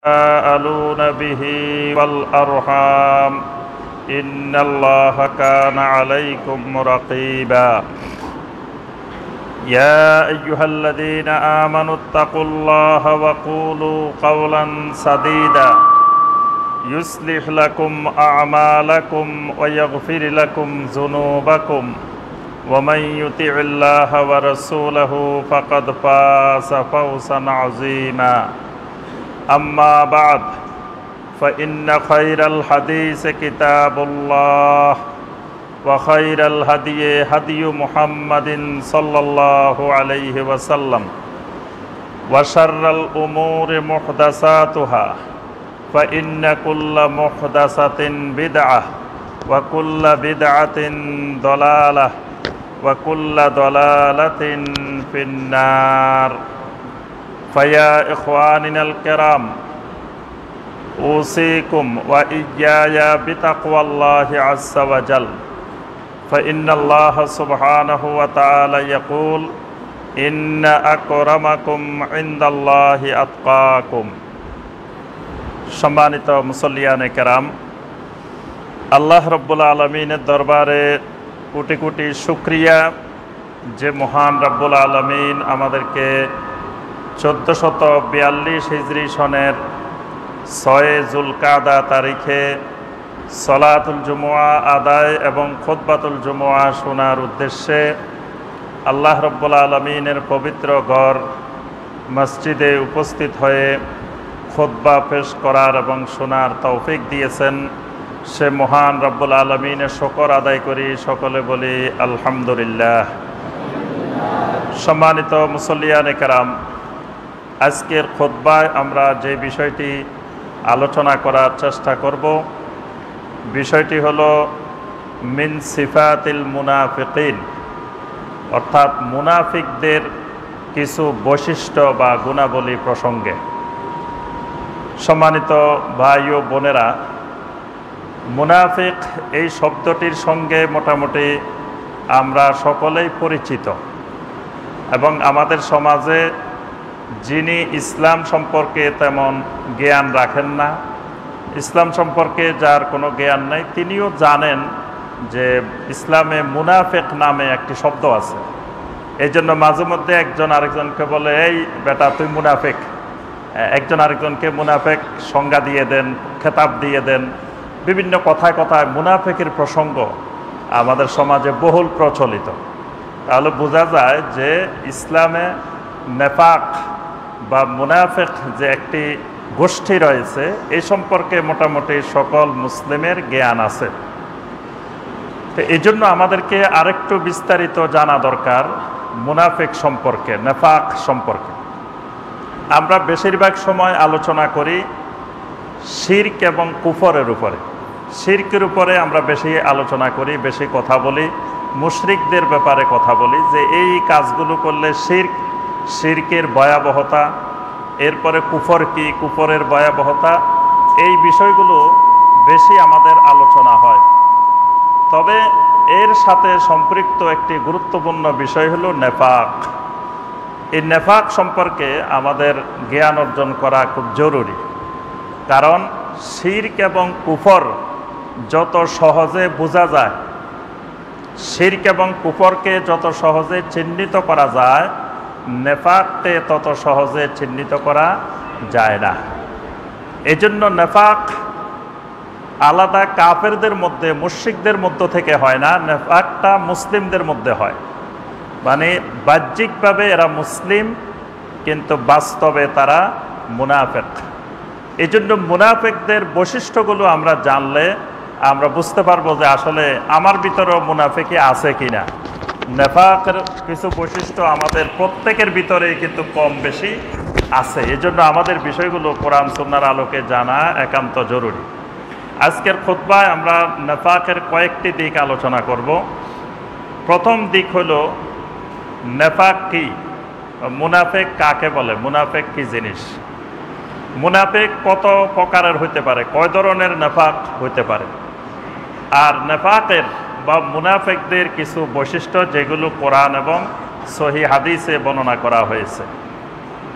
تساءلون به والأرحام إن الله كان عليكم رقيبا يا أيها الذين آمنوا اتقوا الله وقولوا قولا سديدا يصلح لكم أعمالكم ويغفر لكم ذنوبكم ومن يطع الله ورسوله فقد فاز فوزا عظيما أما بعد فإن خير الحديث كتاب الله وخير الهدي هدي محمد صلى الله عليه وسلم وشر الأمور محدثاتها فإن كل محدثة بدعة وكل بدعة ضلالة وكل ضلالة في النار فيا إخواننا الكرام أوصيكم وإياي بتقوى الله عز وجل فإن الله سبحانه وتعالى يقول إن أكرمكم عند الله أتقاكم সম্মানিত মুসল্লিয়ানে কেরাম, আল্লাহ রব্বুল আলমিনের দরবারে কোটি কোটি শুকরিয়া যে মহান রব্বুল আলমিন আমাদেরকে 1442 হিজরি সনের 6 জুলকাদা তারিখে সলাতুল জুমুয়া আদায় এবং খুতবাতুল জুমুয়া শোনার উদ্দেশ্যে আল্লাহ রব্বুল আলমিনের পবিত্র ঘর মসজিদে উপস্থিত হয়ে খুতবা পেশ করার এবং শোনার তৌফিক দিয়েছেন। সে মহান রব্বুল আলমিনের শুকর আদায় করি, সকলে বলি আলহামদুলিল্লাহ। সম্মানিত মুসল্লিয়ানে কেরাম, আজকের খুতবায় আমরা যে বিষয়টি আলোচনা করার চেষ্টা করব, বিষয়টি হলো মিন সিফাতিল মুনাফিকিন, অর্থাৎ মুনাফিকদের কিছু বৈশিষ্ট্য বা গুণাবলী প্রসঙ্গে। সম্মানিত ভাই ও বোনেরা, মুনাফিক এই শব্দটির সঙ্গে মোটামুটি আমরা সকলেই পরিচিত এবং আমাদের সমাজে যিনি ইসলাম সম্পর্কে তেমন জ্ঞান রাখেন না, ইসলাম সম্পর্কে যার কোনো জ্ঞান নাই, তিনিও জানেন যে ইসলামে মুনাফিক নামে একটি শব্দ আছে। এই জন্য মাঝে মধ্যে একজন আরেকজনকে বলে, এই বেটা তুই মুনাফিক, একজন আরেকজনকে মুনাফিক সংজ্ঞা দিয়ে দেন, খেতাব দিয়ে দেন। বিভিন্ন কথায় কথায় মুনাফিকের প্রসঙ্গ আমাদের সমাজে বহুল প্রচলিত। তাহলে বোঝা যায় যে ইসলামে নেফাক বা মুনাফিক যে একটি গোষ্ঠী রয়েছে, এই সম্পর্কে মোটামুটি সকল মুসলিমের জ্ঞান আছে। তো এই জন্য আমাদেরকে আরেকটু বিস্তারিত জানা দরকার মুনাফিক সম্পর্কে, নেফাক সম্পর্কে। আমরা বেশিরভাগ সময় আলোচনা করি শিরক এবং কুফরের উপরে। শিরকের উপরে আমরা বেশি আলোচনা করি, বেশি কথা বলি, মুশরিকদের ব্যাপারে কথা বলি যে এই কাজগুলো করলে শিরকের ভয়াবহতা, এরপরে কুফর কি, কুফরের ভয়াবহতা, এই বিষয়গুলো বেশি আমাদের আলোচনা হয়। তবে এর সাথে সম্পৃক্ত একটি গুরুত্বপূর্ণ বিষয় হলো নেফাক। এই নেফাক সম্পর্কে আমাদের জ্ঞান অর্জন করা খুব জরুরি, কারণ শিরক এবং কুফর যত সহজে বোঝা যায়, শিরক এবং কুফরকে যত সহজে চিহ্নিত করা যায়, নেফাককে তত সহজে চিহ্নিত করা যায় না। এই জন্য নেফাক আলাদা কাফেরদের মধ্যে, মুশরিকদের মধ্য থেকে হয় না, নেফাকটা মুসলিমদের মধ্যে হয়। মানে বাহ্যিকভাবে এরা মুসলিম, কিন্তু বাস্তবে তারা মুনাফিক। এই জন্য মুনাফিকদের বৈশিষ্ট্যগুলো আমরা জানলে আমরা বুঝতে পারবো যে আসলে আমার ভিতরেও মুনাফিকি আছে কিনা। নেফাকের কিছু বৈশিষ্ট্য আমাদের প্রত্যেকের ভিতরেই কিন্তু কম বেশি আছে। এই জন্য আমাদের বিষয়গুলো কোরআন সুন্নাহর আলোকে জানা একান্ত জরুরি। আজকের খুতবায় আমরা নেফাকের কয়েকটি দিক আলোচনা করব। প্রথম দিক হলো নেফাক কি, মুনাফিক কাকে বলে, মুনাফিক কি জিনিস, মুনাফিক কত প্রকারের হইতে পারে, কয় ধরনের নেফাক হইতে পারে, আর নেফাকের বা মুনাফিকদের কিছু বৈশিষ্ট্য যেগুলো কোরআন এবং সহি হাদিসে বর্ণনা করা হয়েছে।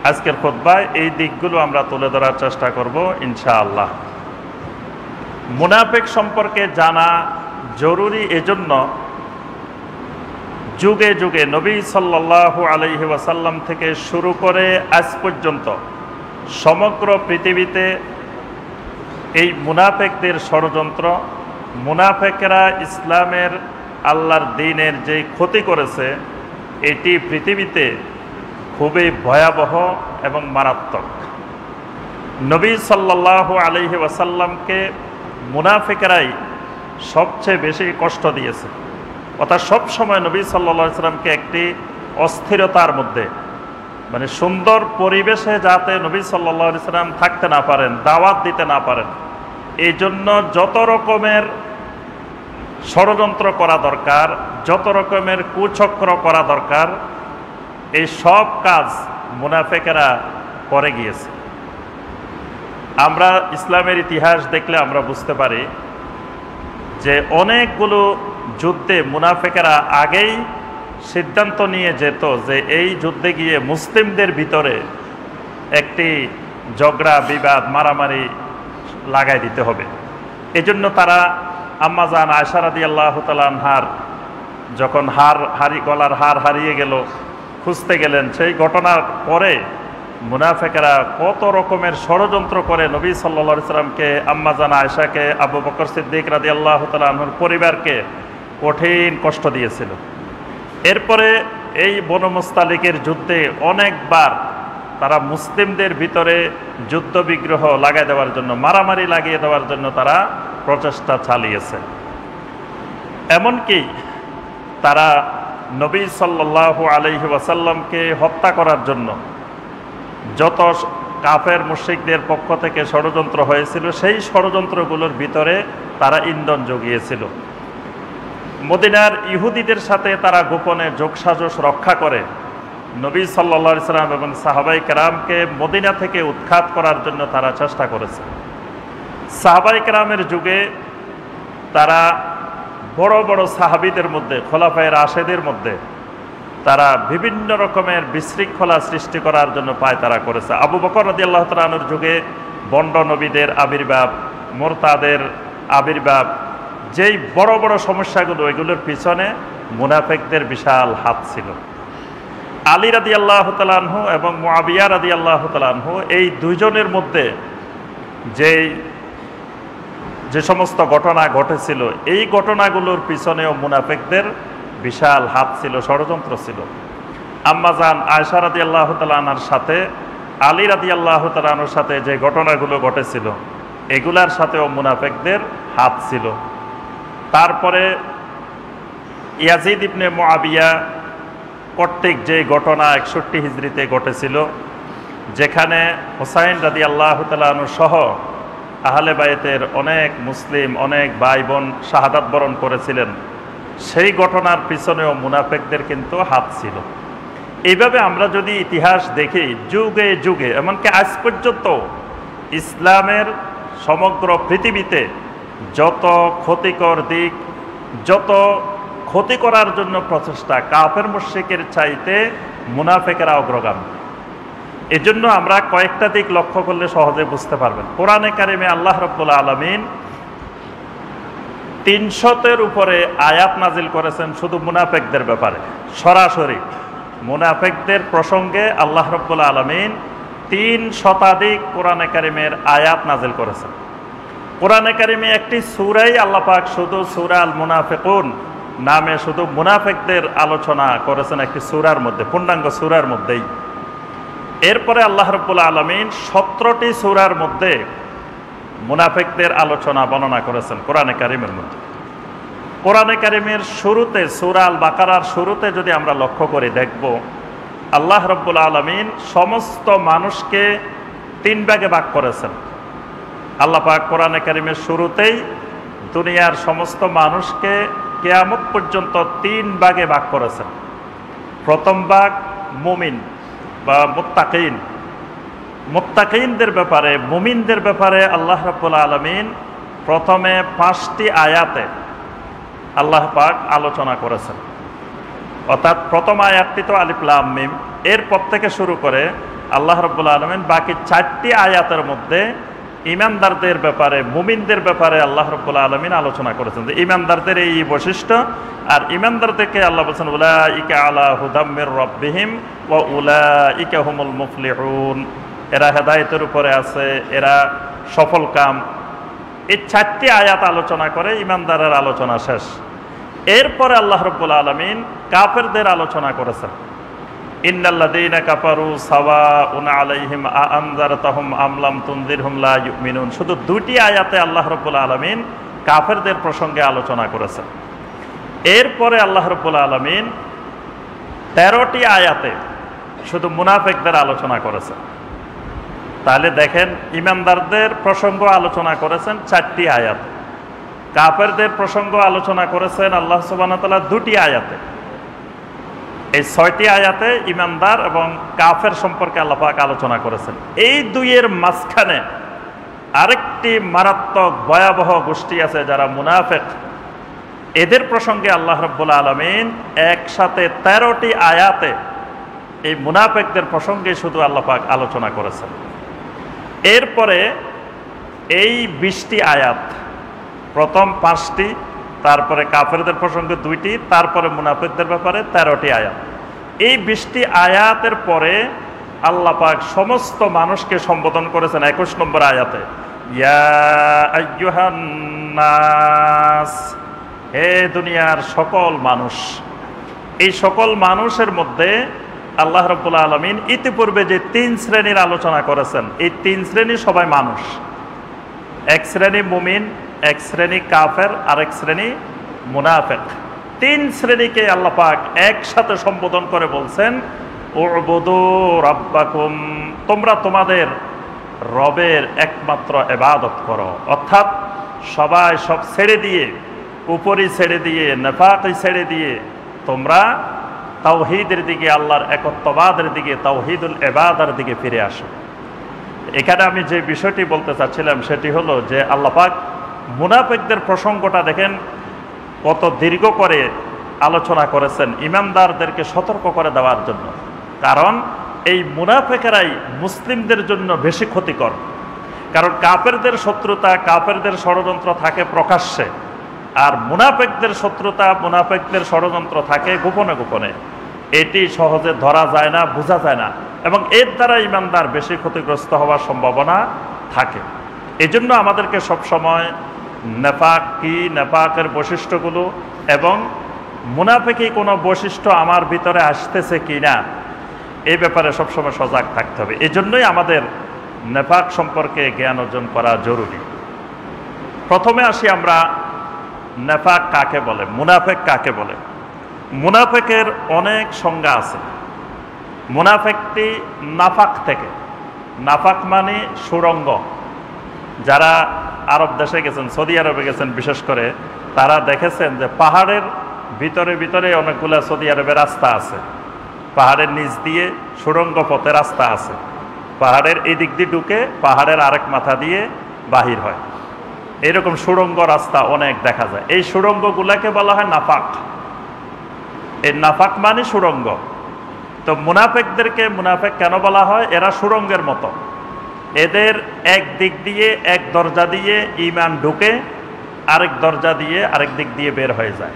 আজকের খুতবায় এই দিকগুলো আমরা তুলে ধরার চেষ্টা করব ইনশাআল্লাহ। মুনাফিক সম্পর্কে জানা জরুরি, এজন্য যুগে যুগে নবী সাল্লাল্লাহু আলাইহি ওয়াসাল্লাম থেকে শুরু করে আজ পর্যন্ত সমগ্র পৃথিবীতে এই মুনাফিকদের ষড়যন্ত্র, মুনাফিকরা ইসলামের আল্লাহর দ্বীনের যে ক্ষতি করেছে এটি পৃথিবীতে খুবই ভয়াবহ এবং মারাত্মক। নবী সাল্লাল্লাহু আলাইহি ওয়াসাল্লামকে মুনাফিকরাই সবচেয়ে বেশি কষ্ট দিয়েছে। অর্থাৎ সবসময় নবী সাল্লাল্লাহু আলাইহি ওয়াসাল্লামকে একটি অস্থিরতার মধ্যে, মানে সুন্দর পরিবেশে যাতে নবী সাল্লাল্লাহু আলাইহি ওয়াসাল্লাম থাকতে না পারেন, দাওয়াত দিতে না পারেন, এই জন্য যত রকমের ষড়যন্ত্র করা দরকার, যত রকমের কুচক্র করা দরকার, এই সব কাজ মুনাফিকেরা করে গিয়েছে। আমরা ইসলামের ইতিহাস দেখলে আমরা বুঝতে পারি যে অনেকগুলো যুদ্ধে মুনাফিকেরা আগেই সিদ্ধান্ত নিয়ে যেত যে এই যুদ্ধে গিয়ে মুসলিমদের ভিতরে একটি ঝগড়া, বিবাদ, মারামারি লাগাই দিতে হবে। এজন্য তারা আম্মাজান আয়েশা রাদিয়াল্লাহু তাআলা আনহার যখন গলার হার হারিয়ে গেল, খুঁজতে গেলেন, সেই ঘটনার পরে মুনাফিকেরা কত রকমের ষড়যন্ত্র করে নবী সাল্লাল্লাহু আলাইহি সাল্লামকে, আম্মাজান আয়েশাকে, আবু বকর সিদ্দিক রাদিয়াল্লাহু তাআলা আনহুর পরিবারকে কঠিন কষ্ট দিয়েছিল। এরপরে এই বনু মুস্তালিকের যুদ্ধে অনেকবার তারা মুসলিমদের ভিতরে যুদ্ধ বিগ্রহ লাগাই দেওয়ার জন্য, মারামারি লাগিয়ে দেওয়ার জন্য তারা প্রচেষ্টা চালিয়েছে। এমনকি তারা নবী সাল্লাল্লাহু আলাইহি ওয়াসাল্লামকে হত্যা করার জন্য যত কাফের মুশরিকদের পক্ষ থেকে ষড়যন্ত্র হয়েছিল, সেই ষড়যন্ত্রগুলোর ভিতরে তারা ইন্ধন জুগিয়েছিল। মদিনার ইহুদিদের সাথে তারা গোপনে যোগসাজশ রক্ষা করে নবী সাল্লাল্লাহু আলাইহি সাল্লাম এবং সাহাবায়ে কেরামকে মদিনা থেকে উৎখাত করার জন্য তারা চেষ্টা করেছে। সাহাবায়ে কেরামের যুগে তারা বড় বড় সাহাবীদের মধ্যে, খোলাফায়ে রাশেদের মধ্যে তারা বিভিন্ন রকমের বিশৃঙ্খলা সৃষ্টি করার জন্য পায়তারা করেছে। আবু বকর রাদিয়াল্লাহু তাআলা আনহুর যুগে বন্ড নবীদের আবির্ভাব, মুরতাদের আবির্ভাব, যেই বড় বড় সমস্যাগুলো, এগুলোর পিছনে মুনাফিকদের বিশাল হাত ছিল। আলী রাদিয়াল্লাহু তাআলা আনহু এবং মুআবিয়া রাদিয়াল্লাহু তাআলা আনহু, এই দুইজনের মধ্যে যে সমস্ত ঘটনা ঘটেছিল, এই ঘটনাগুলোর পিছনেও মুনাফিকদের বিশাল হাত ছিল, ষড়যন্ত্র ছিল। আম্মাজান আয়েশা রাদিয়াল্লাহু তাআলা আনহার সাথে আলী রাদিয়াল্লাহু তাআলা আনহুর সাথে যে ঘটনাগুলো ঘটেছিল, এগুলার সাথেও মুনাফিকদের হাত ছিল। তারপরে ইয়াজিদ ইবনে মুআবিয়া কর্তৃক যে ঘটনা 61 হিজরিতে ঘটেছিল, যেখানে হুসাইন রাদিয়াল্লাহু তাআলা আনহু সহ আহলে বাইতের অনেক মুসলিম, অনেক ভাই বোন শাহাদাত বরণ করেছিলেন, সেই ঘটনার পিছনেও মুনাফিকদের কিন্তু হাত ছিল। এইভাবে আমরা যদি ইতিহাস দেখি, যুগে যুগে, এমনকি আজ পর্যন্ত ইসলামের সমগ্র পৃথিবীতে যত ক্ষতিকর দিক, যত ক্ষতি করার জন্য প্রচেষ্টা, কাফের মুশরিকের চাইতে মুনাফিকেরা অগ্রগামী। এজন্য আমরা কয়েকটা দিক লক্ষ্য করলে সহজে বুঝতে পারবেন। কোরআনে কারিমে আল্লাহ রাব্বুল আলামিন 300-এর উপরে আয়াত নাজিল করেছেন শুধু মুনাফিকদের ব্যাপারে। সরাসরি মুনাফিকদের প্রসঙ্গে আল্লাহ রাব্বুল আলামিন 3 শতাধিক কোরআনে কারিমের আয়াত নাজিল করেছেন। কোরআনে কারিমে একটি সূরাই আল্লাহ পাক শুধু সূরা আল মুনাফিকুন নামে শুধু মুনাফিকদের আলোচনা করেছেন একটি সূরার মধ্যে, পূর্ণাঙ্গ সূরার মধ্যেই। এরপরে আল্লাহ রাব্বুল আলামিন 17টি সূরার মধ্যে মুনাফিকদের আলোচনা বর্ণনা করেছেন কোরআনে কারিমের মধ্যে। কোরআনে কারিমের শুরুতে, সূরা আল বাকারার শুরুতে যদি আমরা লক্ষ্য করে দেখব, আল্লাহ রাব্বুল আলামিন সমস্ত মানুষকে 3 ভাগে ভাগ করেছেন। আল্লাহ পাক কোরআনে কারিমের শুরুতেই দুনিয়ার সমস্ত মানুষকে কিয়ামত পর্যন্ত 3 ভাগে ভাগ করেছেন। প্রথম ভাগ মুমিন বা মুত্তাকিন। মুত্তাকিনদের ব্যাপারে, মুমিনদের ব্যাপারে আল্লাহ রাব্বুল আলামিন প্রথমে 5টি আয়াতে আল্লাহ পাক আলোচনা করেছেন। অর্থাৎ প্রথম আয়াতটি তো আলিফ লাম মিম, এরপর থেকে শুরু করে আল্লাহ রাব্বুল আলামিন বাকি 4টি আয়াতের মধ্যে ঈমানদারদের ব্যাপারে, মুমিনদের ব্যাপারে আল্লাহ রাব্বুল আলামিন আলোচনা করেছেন যে ঈমানদারদের এই বৈশিষ্ট্য। আর ঈমানদারদেরকে আল্লাহ বলেছেন উলাইকা আলা হুদাম মির রাব্বিহিম ওয়া উলাইকা হুমুল মুফলিহুন, এরা হেদায়েতের উপরে আছে, এরা সফলকাম। এই 4টি আয়াত আলোচনা করে ঈমানদারের আলোচনা শেষ। এরপরে আল্লাহ রাব্বুল আলামিন কাফেরদের আলোচনা করেছেন। ইন্নাল্লাযীনা কাফারু সাওয়াউন আলাইহিম আনযারতাহুম আম লাম তুনযিরহুম লা ইউমিনুন। শুধু 2টি আয়াতে আল্লাহ রাব্বুল আলামিন কাফেরদের প্রসঙ্গে আলোচনা করেছেন। এরপরে আল্লাহ রাব্বুল আলামিন 13টি আয়াতে শুধু মুনাফিকদের আলোচনা করেছেন। তাহলে দেখেন, ঈমানদারদের প্রসঙ্গ আলোচনা করেছেন 4টি আয়াতে, কাফেরদের প্রসঙ্গ আলোচনা করেছেন আল্লাহ সুবহানাহু ওয়া তাআলা 2টি আয়াতে। এই 6টি আয়াতে ঈমানদার এবং কাফের সম্পর্কে আল্লাহ পাক আলোচনা করেছেন। এই দুইয়ের মাঝখানে আরেকটি মারাত্মক ভয়াবহ গোষ্ঠী আছে যারা মুনাফিক। এদের প্রসঙ্গে আল্লাহ রাব্বুল আলামিন একসাথে 13টি আয়াতে এই মুনাফিকদের প্রসঙ্গে শুধু আল্লাহ পাক আলোচনা করেছেন। এরপরে এই 20টি আয়াত, প্রথম 5টি, তারপরে কাফেরদের প্রসঙ্গে 2টি, তারপরে মুনাফিকদের ব্যাপারে 13টি আয়াত। এই 20টি আয়াতের পরে আল্লাহ পাক সমস্ত মানুষকে সম্বোধন করেছেন 21 নম্বর আয়াতে, ইয়া আইয়ুহান নাস, হে দুনিয়ার সকল মানুষ। এই সকল মানুষের মধ্যে আল্লাহ রাব্বুল আলামিন ইতিপূর্বে যে 3 শ্রেণীর আলোচনা করেছেন, এই 3 শ্রেণী সবাই মানুষ। এক শ্রেণী মুমিন, এক শ্রেণী কাফের, আরেক শ্রেণী মুনাফিক। 3 শ্রেণীকে আল্লাহ পাক একসাথে সম্বোধন করে বলছেন, উবুদু রাব্বাকুম, তোমরা তোমাদের রবের একমাত্র ইবাদত করো। অর্থাৎ সবাই সব ছেড়ে দিয়ে, উপরি ছেড়ে দিয়ে, নেফাকি ছেড়ে দিয়ে তোমরা তাওহীদের দিকে, আল্লাহর একত্ববাদের দিকে, তাওহীদুল ইবাদার দিকে ফিরে আসো। এখানে আমি যে বিষয়টি বলতে চাচ্ছিলাম সেটি হলো যে আল্লাহ পাক মুনাফিকদের প্রসঙ্গটা দেখেন কত দীর্ঘ করে আলোচনা করেছেন ঈমানদারদেরকে সতর্ক করে দেওয়ার জন্য। কারণ এই মুনাফিকেরাই মুসলিমদের জন্য বেশি ক্ষতিকর। কারণ কাফেরদের শত্রুতা, কাফেরদের ষড়যন্ত্র থাকে প্রকাশ্যে, আর মুনাফিকদের শত্রুতা, মুনাফিকদের ষড়যন্ত্র থাকে গোপনে গোপনে। এটি সহজে ধরা যায় না, বোঝা যায় না, এবং এর দ্বারা ঈমানদার বেশি ক্ষতিগ্রস্ত হওয়ার সম্ভাবনা থাকে। এজন্য আমাদেরকে সবসময় নেফাক কি, নেফাকের বৈশিষ্ট্যগুলো এবং মুনাফিকি কোনো বৈশিষ্ট্য আমার ভিতরে আসতেছে কি না, এই ব্যাপারে সবসময় সজাগ থাকতে হবে। এজন্যই আমাদের নেফাক সম্পর্কে জ্ঞান অর্জন করা জরুরি। প্রথমে আসি আমরা, নেফাক কাকে বলে, মুনাফিক কাকে বলে। মুনাফিকের অনেক সংজ্ঞা আছে। মুনাফিকটি নাফাক থেকে, নাফাক মানে সুড়ঙ্গ। যারা আরব দেশে গেছেন, সৌদি আরবে গেছেন বিশেষ করে, তারা দেখেছেন যে পাহাড়ের ভিতরে ভিতরে অনেকগুলো সৌদি আরবের রাস্তা আছে। পাহাড়ের নিচ দিয়ে সুড়ঙ্গ পথে রাস্তা আছে। পাহাড়ের এই দিক দিয়ে ঢুকে পাহাড়ের আরেক মাথা দিয়ে বাহির হয়। এরকম সুড়ঙ্গ রাস্তা অনেক দেখা যায়। এই সুড়ঙ্গগুলাকে বলা হয় নাফাক। এই নাফাক মানে সুড়ঙ্গ। তো মুনাফিকদেরকে মুনাফিক কেন বলা হয়? এরা সুড়ঙ্গের মতো। এদের এক দিক দিয়ে, এক দরজা দিয়ে ঈমান ঢুকে, আরেক দরজা দিয়ে আরেক দিক দিয়ে বের হয়ে যায়।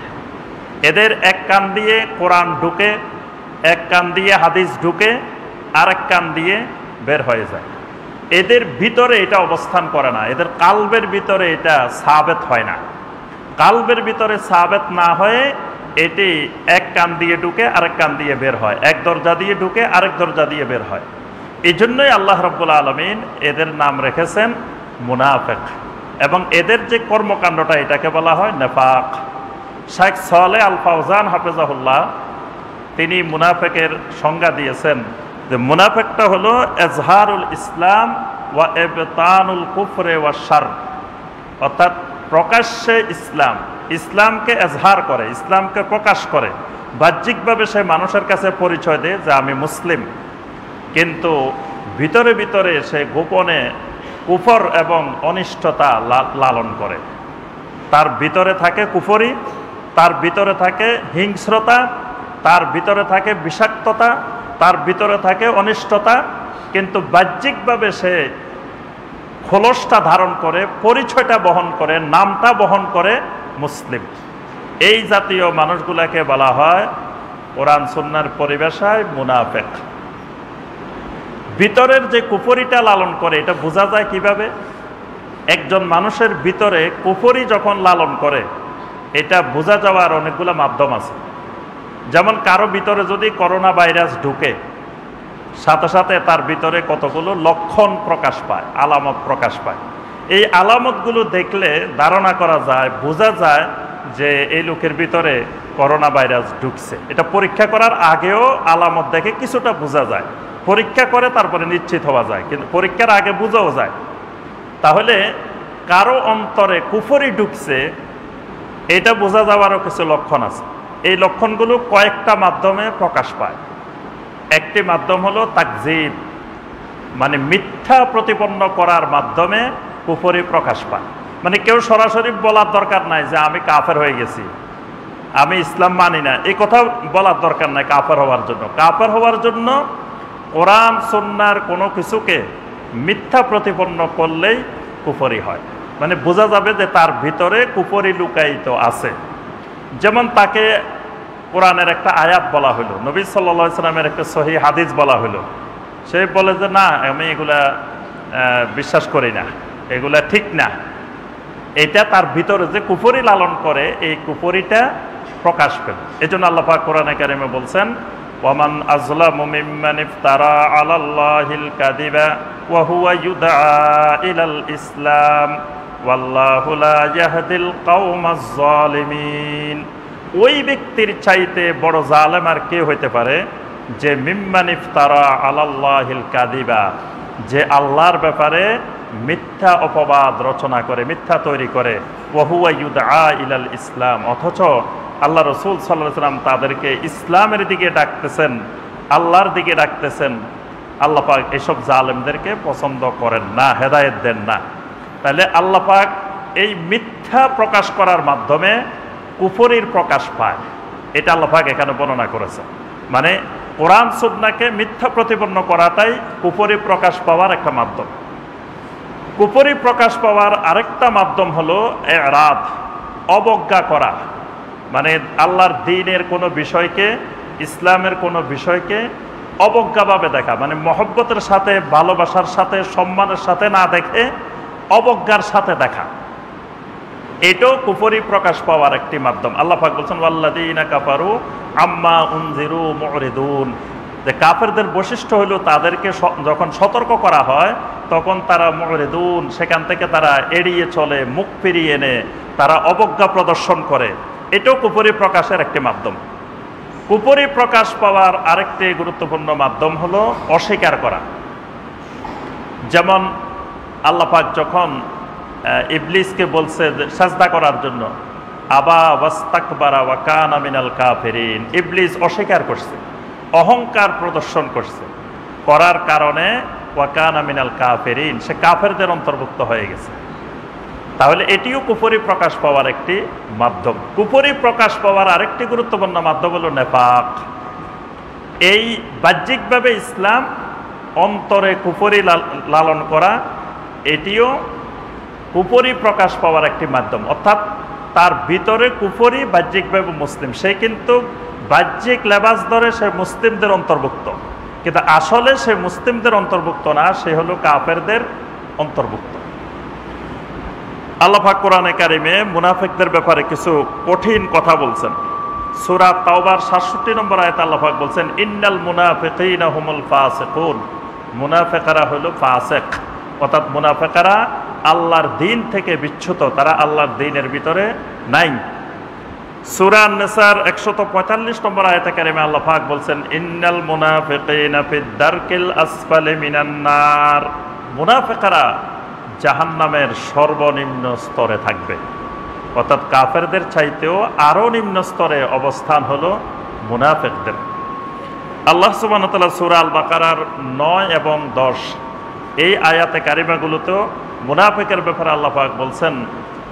এদের এক কান দিয়ে কোরআন ঢুকে, এক কান দিয়ে হাদিস ঢুকে, আরেক কান দিয়ে বের হয়ে যায়। এদের ভিতরে এটা অবস্থান করে না, এদের কালবের ভিতরে এটা সাবেত হয় না। কালবের ভিতরে সাবেত না হয়ে এটি এক কান দিয়ে ঢুকে আরেক কান দিয়ে বের হয়, এক দরজা দিয়ে ঢুকে আরেক দরজা দিয়ে বের হয়। এই জন্যই আল্লাহ রাব্বুল আলামিন এদের নাম রেখেছেন মুনাফিক, এবং এদের যে কর্মকাণ্ডটা এটাকে বলা হয় নেফাক। শেখ সালেহ আল ফাওজান হাফেজাহুল্লাহ তিনি মুনাফিকের সংজ্ঞা দিয়েছেন যে মুনাফিকটা হলো এজহারুল ইসলাম ওয়া ইবতানুল কুফরে ওয়া শার, অর্থাৎ প্রকাশ্যে ইসলাম, ইসলামকে এজহার করে, ইসলামকে প্রকাশ করে, বাহ্যিকভাবে সে মানুষের কাছে পরিচয় দেয় যে আমি মুসলিম, কিন্তু ভিতরে ভিতরে সে গোপনে কুফর এবং অনিষ্টতা লালন করে। তার ভিতরে থাকে কুফরি, তার ভিতরে থাকে হিংস্রতা, তার ভিতরে থাকে বিষাক্ততা, তার ভিতরে থাকে অনিষ্টতা, কিন্তু বাহ্যিকভাবে সে খোলসটা ধারণ করে, পরিচয়টা বহন করে, নামটা বহন করে মুসলিম। এই জাতীয় মানুষগুলাকে বলা হয় কোরআন সুন্নাহর পরিভাষায় মুনাফিক। ভিতরের যে কুফরিটা লালন করে এটা বোঝা যায় কিভাবে? একজন মানুষের ভিতরে কুফরি যখন লালন করে এটা বোঝা যাওয়ার অনেকগুলো মাধ্যম আছে। যেমন কারো ভিতরে যদি করোনা ভাইরাস ঢুকে, সাথে সাথে তার ভিতরে কতগুলো লক্ষণ প্রকাশ পায়, আলামত প্রকাশ পায়। এই আলামতগুলো দেখলে ধারণা করা যায়, বোঝা যায় যে এই লোকের ভিতরে করোনা ভাইরাস ঢুকছে। এটা পরীক্ষা করার আগেও আলামত দেখে কিছুটা বোঝা যায়, পরীক্ষা করে তারপরে নিশ্চিত হওয়া যায়, কিন্তু পরীক্ষার আগে বোঝাও যায়। তাহলে কারো অন্তরে কুফরি ঢুকছে এটা বোঝা যাওয়ারও কিছু লক্ষণ আছে। এই লক্ষণগুলো কয়েকটা মাধ্যমে প্রকাশ পায়। একটি মাধ্যম হলো তাকযীব, মানে মিথ্যা প্রতিপন্ন করার মাধ্যমে কুফরি প্রকাশ পায়। মানে কেউ সরাসরি বলার দরকার নাই যে আমি কাফের হয়ে গেছি, আমি ইসলাম মানি না, এই কথা বলার দরকার নাই কাফের হওয়ার জন্য। কাফের হওয়ার জন্য কোরআন সুন্নাহর কোনো কিছুকে মিথ্যা প্রতিপন্ন করলেই কুফরি হয়, মানে বোঝা যাবে যে তার ভিতরে কুফরি লুকায়িত আছে। যেমন তাকে কোরআনের একটা আয়াত বলা হলো, নবী সাল্লাল্লাহু আলাইহি সাল্লামের একটা সহিহ হাদিস বলা হলো, সে বলে যে না আমি এগুলা বিশ্বাস করি না, এগুলা ঠিক না। এটা তার ভিতরে যে কুফরি লালন করে এই কুফরিটা প্রকাশ পেল। এই জন্য আল্লাহ পাক কোরআনে কারিমে বলছেন ওয়ামান আযলামু মিম্মান ইফতারা আলাল্লাহিল কাযিবা ওয়া হুয়া ইউদআ ইলাল ইসলাম ওয়াল্লাহু লা ইয়াহদিল কওমাজ যালিমিন। ওই ব্যক্তির চাইতে বড় জালেম আর কে হইতে পারে যে মিম্মান ইফতারা আলাল্লাহিল কাযিবা, যে আল্লাহর ব্যাপারে মিথ্যা অপবাদ রচনা করে, মিথ্যা তৈরি করে, ওয়া হুয়া ইউদআ ইলাল ইসলাম, অথচ আল্লাহ রাসূল সাল্লাল্লাহু আলাইহি ওয়াসাল্লাম তাদেরকে ইসলামের দিকে ডাকতেছেন, আল্লাহর দিকে ডাকতেছেন। আল্লাহ পাক এসব জালেমদেরকে পছন্দ করেন না, হেদায়েত দেন না। তাহলে আল্লাহ পাক এই মিথ্যা প্রকাশ করার মাধ্যমে কুফরির প্রকাশ পায়, এটা আল্লাহ পাক এখানে বর্ণনা করেছেন। মানে কোরআন সুন্নাহকে মিথ্যা প্রতিপন্ন করাটাই কুফরি প্রকাশ পাওয়ার একটা মাধ্যম। কুফরি প্রকাশ পাওয়ার আরেকটা মাধ্যম হলো এরাদ, অবজ্ঞা করা। মানে আল্লাহর দ্বীনের কোনো বিষয়কে, ইসলামের কোনো বিষয়কে অবজ্ঞাভাবে দেখা, মানে মহব্বতের সাথে, ভালোবাসার সাথে, সম্মানের সাথে না দেখে অবজ্ঞার সাথে দেখা, এটাও কুফরি প্রকাশ পাওয়ার একটি মাধ্যম। আল্লাহ পাক বলছেন ওয়াল্লাযীনা কাফারু আম্মা উনজিরু মুরিদুন, যে কাফেরদের বৈশিষ্ট্য হলো তাদেরকে যখন সতর্ক করা হয় তখন তারা মুরিদুন, সেখান থেকে তারা এড়িয়ে চলে, মুখ ফিরিয়ে এনে তারা অবজ্ঞা প্রদর্শন করে। এটাও কুফরি প্রকাশের একটি মাধ্যম। কুফরি প্রকাশ পাওয়ার আরেকটি গুরুত্বপূর্ণ মাধ্যম হলো অস্বীকার করা। যেমন আল্লাহ পাক যখন ইবলিসকে বলছে সাজদা করার জন্য, আবা ওয়াস্তাকবারা ওয়া কানা মিনাল কাফিরিন, ইবলিস অস্বীকার করছে, অহংকার প্রদর্শন করছে, করার কারণে ওয়া কানা মিনাল কাফিরিন, সে কাফেরদের অন্তর্ভুক্ত হয়ে গেছে। তাহলে এটিও কুফরি প্রকাশ পাওয়ার একটি মাধ্যম। কুফরি প্রকাশ পাওয়ার আরেকটি গুরুত্বপূর্ণ মাধ্যম হলো নেফাক। এই বাহ্যিকভাবে ইসলাম, অন্তরে কুফরি লালন করা, এটিও কুফরি প্রকাশ পাওয়ার একটি মাধ্যম। অর্থাৎ তার ভিতরে কুফরি, বাহ্যিকভাবে মুসলিম, সে কিন্তু বাহ্যিক লেবাস ধরে সে মুসলিমদের অন্তর্ভুক্ত, কিন্তু আসলে সে মুসলিমদের অন্তর্ভুক্ত না, সে হলো কাফেরদের অন্তর্ভুক্ত। আল্লাহ পাক কোরআনে কারিমে মুনাফিকদের ব্যাপারে কিছু কঠিন কথা বলছেন। সূরা তাওবার ৬৭ নম্বর আয়াতে আল্লাহ পাক বলছেন ইন্নাল মুনাফিকিনা হুমুল ফাসিকুন, মুনাফিকরা হলো ফাসিক, অর্থাৎ মুনাফিকরা আল্লাহর দ্বীন থেকে বিচ্যুত, তারা আল্লাহর দ্বীনের ভিতরে নাই। সূরা আন-নিসার ১৪৫ নম্বর আয়াতে কারিমে আল্লাহ পাক বলছেন ইন্নাল মুনাফিকিনা ফিদ দারকিল আসফালি মিনান নার, মুনাফিকরা জাহান্নামের সর্বনিম্ন স্তরে থাকবে। অর্থাৎ কাফেরদের চাইতেও আরো নিম্ন স্তরে অবস্থান হলো মুনাফিকদের। আল্লাহ সুবহানাহু ওয়া তাআলা সূরা আল বাকারার ৯ এবং ১০ এই আয়াতে কারিমাগুলোতেও মুনাফিকের ব্যাপারে আল্লাহ পাক বলছেন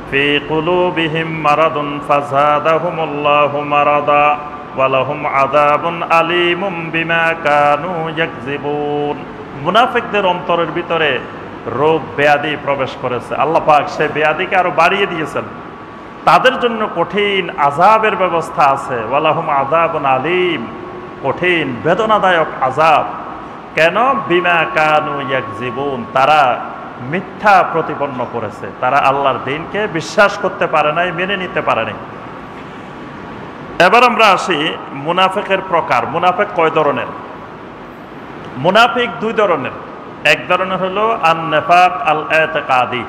ফি কুলুবিহিম মারাদুন ফাযাদাহুমুল্লাহু মারাদা ওয়া লাহুম আযাবুন আলীমুম বিমা কানু ইয়াকযিবুন। মুনাফিকদের অন্তরের ভিতরে রোগ ব্যাধি প্রবেশ করেছে। আল্লাহ পাক সেই ব্যাধিকে আরো বাড়িয়ে দিয়েছেন। তাদের জন্য কঠিন আযাবের ব্যবস্থা আছে। ওয়ালাহুম আযাবুন আলীম, কঠিন বেদনাদায়ক আযাব। কেন? বিমা কানু ইয়াকযিবুন, তারা মিথ্যা প্রতিপন্ন করেছে, তারা আল্লাহর দ্বীনকে বিশ্বাস করতে পারে নাই, মেনে নিতে পারে নাই। এবার আমরা আসি মুনাফিকের প্রকার। মুনাফিক কয় ধরনের? মুনাফিক দুই ধরনের। এক ধরনের হলো আন-নিফাক আল-ইতিকাদি,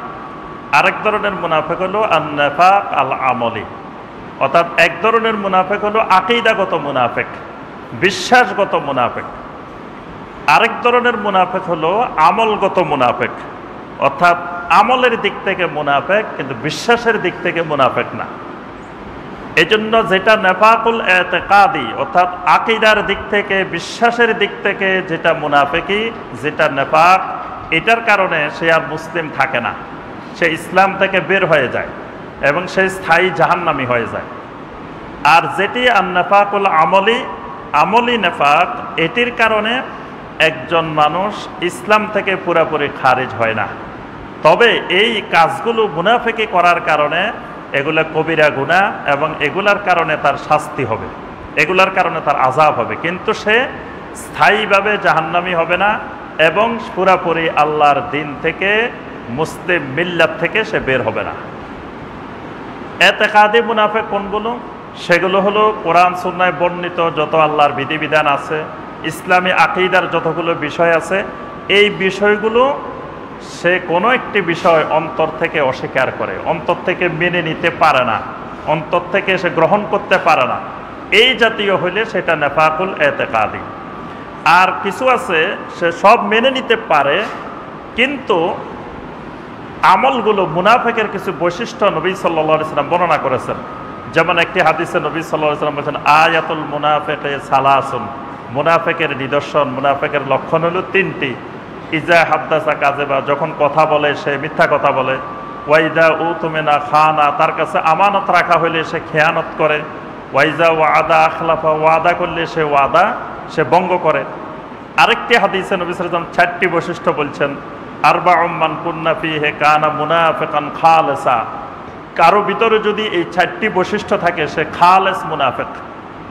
আরেক ধরনের মুনাফিক হলো আন-নিফাক আল-আমলি। অর্থাৎ এক ধরনের মুনাফিক হলো আকীদাগত মুনাফিক, বিশ্বাসগত মুনাফিক। আরেক ধরনের মুনাফিক হলো আমলগত মুনাফিক, অর্থাৎ আমলের দিক থেকে মুনাফিক কিন্তু বিশ্বাসের দিক থেকে মুনাফিক না। এজন্য যেটা নেফাকুল ইতিকাদি অর্থাৎ আকীদার দিক থেকে, বিশ্বাসের দিক থেকে যেটা মুনাফিকি, যেটা নেফাক, এটার কারণে সে আর মুসলিম থাকে না, সে ইসলাম থেকে বের হয়ে যায় এবং সে স্থায়ী জাহান্নামী হয়ে যায়। আর যেটি আন-নেফাকুল আমলি, আমলি নেফাক, এটির কারণে একজন মানুষ ইসলাম থেকে পুরোপুরি খারিজ হয় না, তবে এই কাজগুলো মুনাফিকি করার কারণে এগুলা কবিরা গুনাহ এবং এগুলার কারণে তার শাস্তি হবে, এগুলার কারণে তার আযাব হবে, কিন্তু সে স্থায়ীভাবে জাহান্নামী হবে না এবং পুরোপুরি আল্লাহর দ্বীন থেকে, মুসলিম মিল্লাত থেকে সে বের হবে না। ইতিকাদি মুনাফিক কোনগুলো? সেগুলো হলো কোরআন সুন্নাহয় বর্ণিত যত আল্লাহর বিধিবিধান আছে, ইসলামী আকীদার যতগুলো বিষয় আছে, এই বিষয়গুলো সে কোনো একটি বিষয় অন্তর থেকে অস্বীকার করে, অন্তর থেকে মেনে নিতে পারে না, অন্তর থেকে সে গ্রহণ করতে পারে না। এই জাতীয় হইলে সেটা নেফাকুল ইতিকাদি। আর কিছু আছে সে সব মেনে নিতে পারে, কিন্তু আমলগুলো, মুনাফিকের কিছু বৈশিষ্ট্য নবী সাল্লাল্লাহু আলাইহি ওয়াসাল্লাম বর্ণনা করেছেন। যেমন একটি হাদিসে নবী সাল্লাল্লাহু আলাইহি ওয়াসাল্লাম বলেছেন, আয়াতুল মুনাফিকি সালাসুন, মুনাফিকের নিদর্শন, মুনাফিকের লক্ষণ হলো তিনটি। ইজা হাদ্দাসা কাযিবা, যখন কথা বলে সে মিথ্যা কথা বলে। ওয়াইদা উতুমিনা খানা, তার কাছে আমানত রাখা হইলে সে খেয়ানত করে। ওয়াইজা ওয়াদা আখলাফা, ওয়াদা করলে সে ওয়াদা সে ভঙ্গ করে। আরেকটি হাদিসে নবী সাল্লাল্লাহু আলাইহি ওয়াসাল্লাম 4টি বৈশিষ্ট্য বলছেন, আরবাউম মান কুন্না ফীহি কানা মুনাফিকান খালিসা, কারো ভিতরে যদি এই 4টি বৈশিষ্ট্য থাকে সে খালেস মুনাফিক।